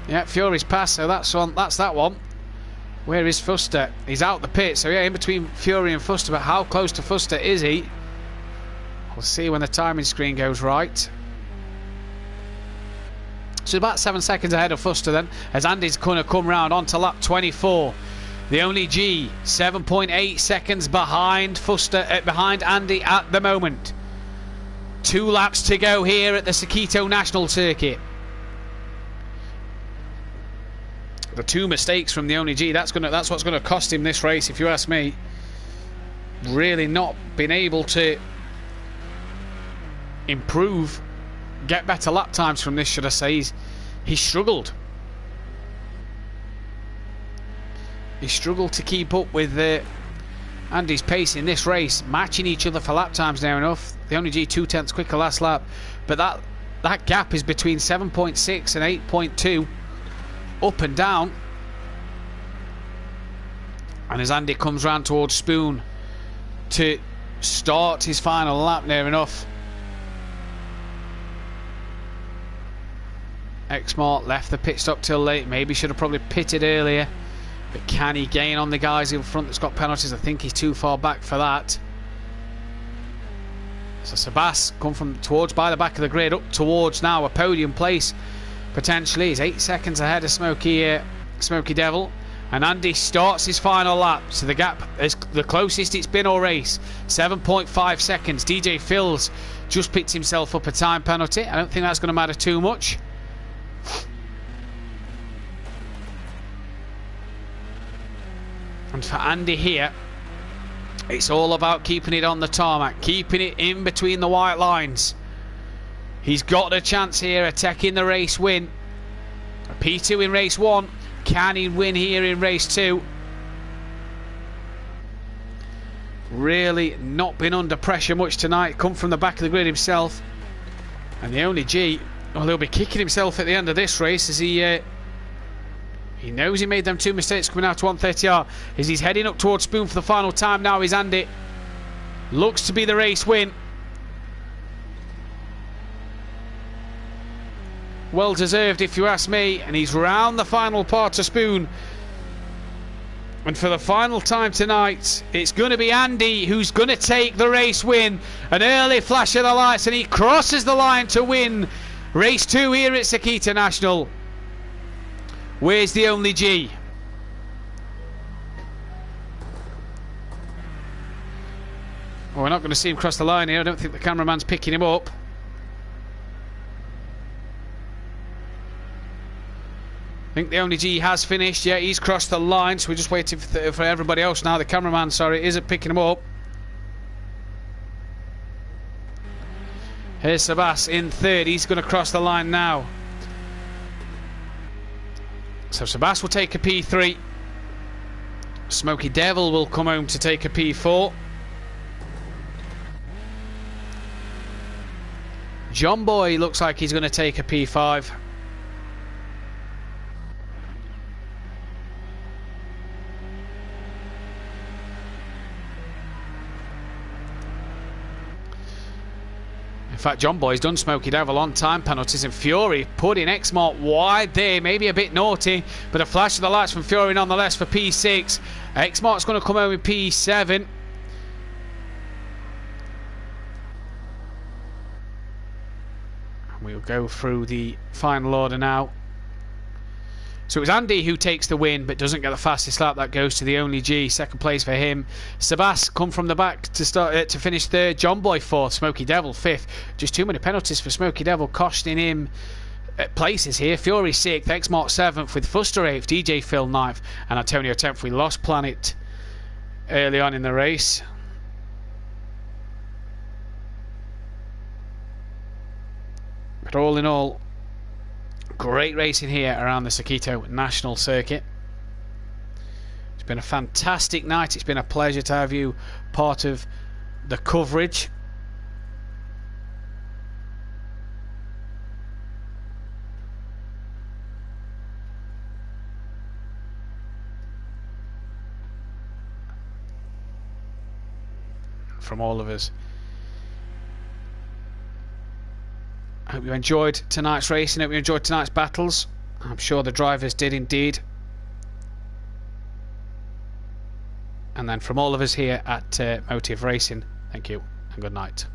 Speaker 1: Yep, Fury's passed, so that's that one. Where is Fuster? He's out the pit, so yeah, in between Fury and Fuster, but how close to Fuster is he? We'll see when the timing screen goes right. So about 7 seconds ahead of Fuster then, as Andy's going to come round onto lap 24. The only G, 7.8 seconds behind Fuster, behind Andy at the moment. 2 laps to go here at the Sakito National Circuit. The 2 mistakes from the only G, that's what's going to cost him this race, if you ask me. Really not been able to improve, get better lap times from this, should I say. He's struggled. He struggled to keep up with Andy's pace in this race, matching each other for lap times now enough. The only G 2/10 quicker last lap, but that gap is between 7.6 and 8.2, up and down. And as Andy comes round towards Spoon to start his final lap near enough, Xmart left the pit stop till late. Maybe should have probably pitted earlier, but can he gain on the guys in front that's got penalties? I think he's too far back for that. So Sebas come from towards by the back of the grid up towards now a podium place potentially. He's 8 seconds ahead of Smoky Devil, and Andy starts his final lap. So the gap is the closest it's been all race, 7.5 seconds. DJ Phils just picked himself up a time penalty. I don't think that's going to matter too much. And for Andy here, it's all about keeping it on the tarmac, keeping it in between the white lines. He's got a chance here of taking the race win. A P2 in race 1. Can he win here in race 2? Really not been under pressure much tonight. Come from the back of the grid himself. And the only G, well, he'll be kicking himself at the end of this race as he knows he made them 2 mistakes coming out to 130R. As he's heading up towards Spoon for the final time now is Andy. Looks to be the race win. Well deserved if you ask me. And he's round the final part of Spoon. And for the final time tonight, it's going to be Andy who's going to take the race win. An early flash of the lights and he crosses the line to win race 2 here at Sakita National. Where's the only G? Well, we're not going to see him cross the line here. I don't think the cameraman's picking him up. I think the only G has finished. Yeah, he's crossed the line, so we're just waiting for everybody else now. The cameraman, sorry, isn't picking him up. Here's Sebas in 3rd. He's going to cross the line now. So Sebas will take a P3. Smoky Devil will come home to take a P4. John Boy looks like he's going to take a P5. In fact, John Boy's done Smoky Devil on time penalties, and Fury putting Xmart wide there, maybe a bit naughty, but a flash of the lights from Fury nonetheless for P6. Xmart's going to come home with P7. We'll go through the final order now. So it was Andy who takes the win but doesn't get the fastest lap. That goes to the only G. Second place for him. Sebas come from the back to finish third. John Boy fourth. Smoky Devil fifth. Just too many penalties for Smoky Devil, costing him places here. Fury sixth. X-Mark seventh with Fuster eighth. DJ Phil ninth and Antonio 10th. We lost Planet early on in the race. But all in all, great racing here around the Saquito National Circuit. It's been a fantastic night. It's been a pleasure to have you part of the coverage. From all of us. I hope you enjoyed tonight's racing. I hope you enjoyed tonight's battles. I'm sure the drivers did indeed. And then from all of us here at Motive Racing, thank you and good night.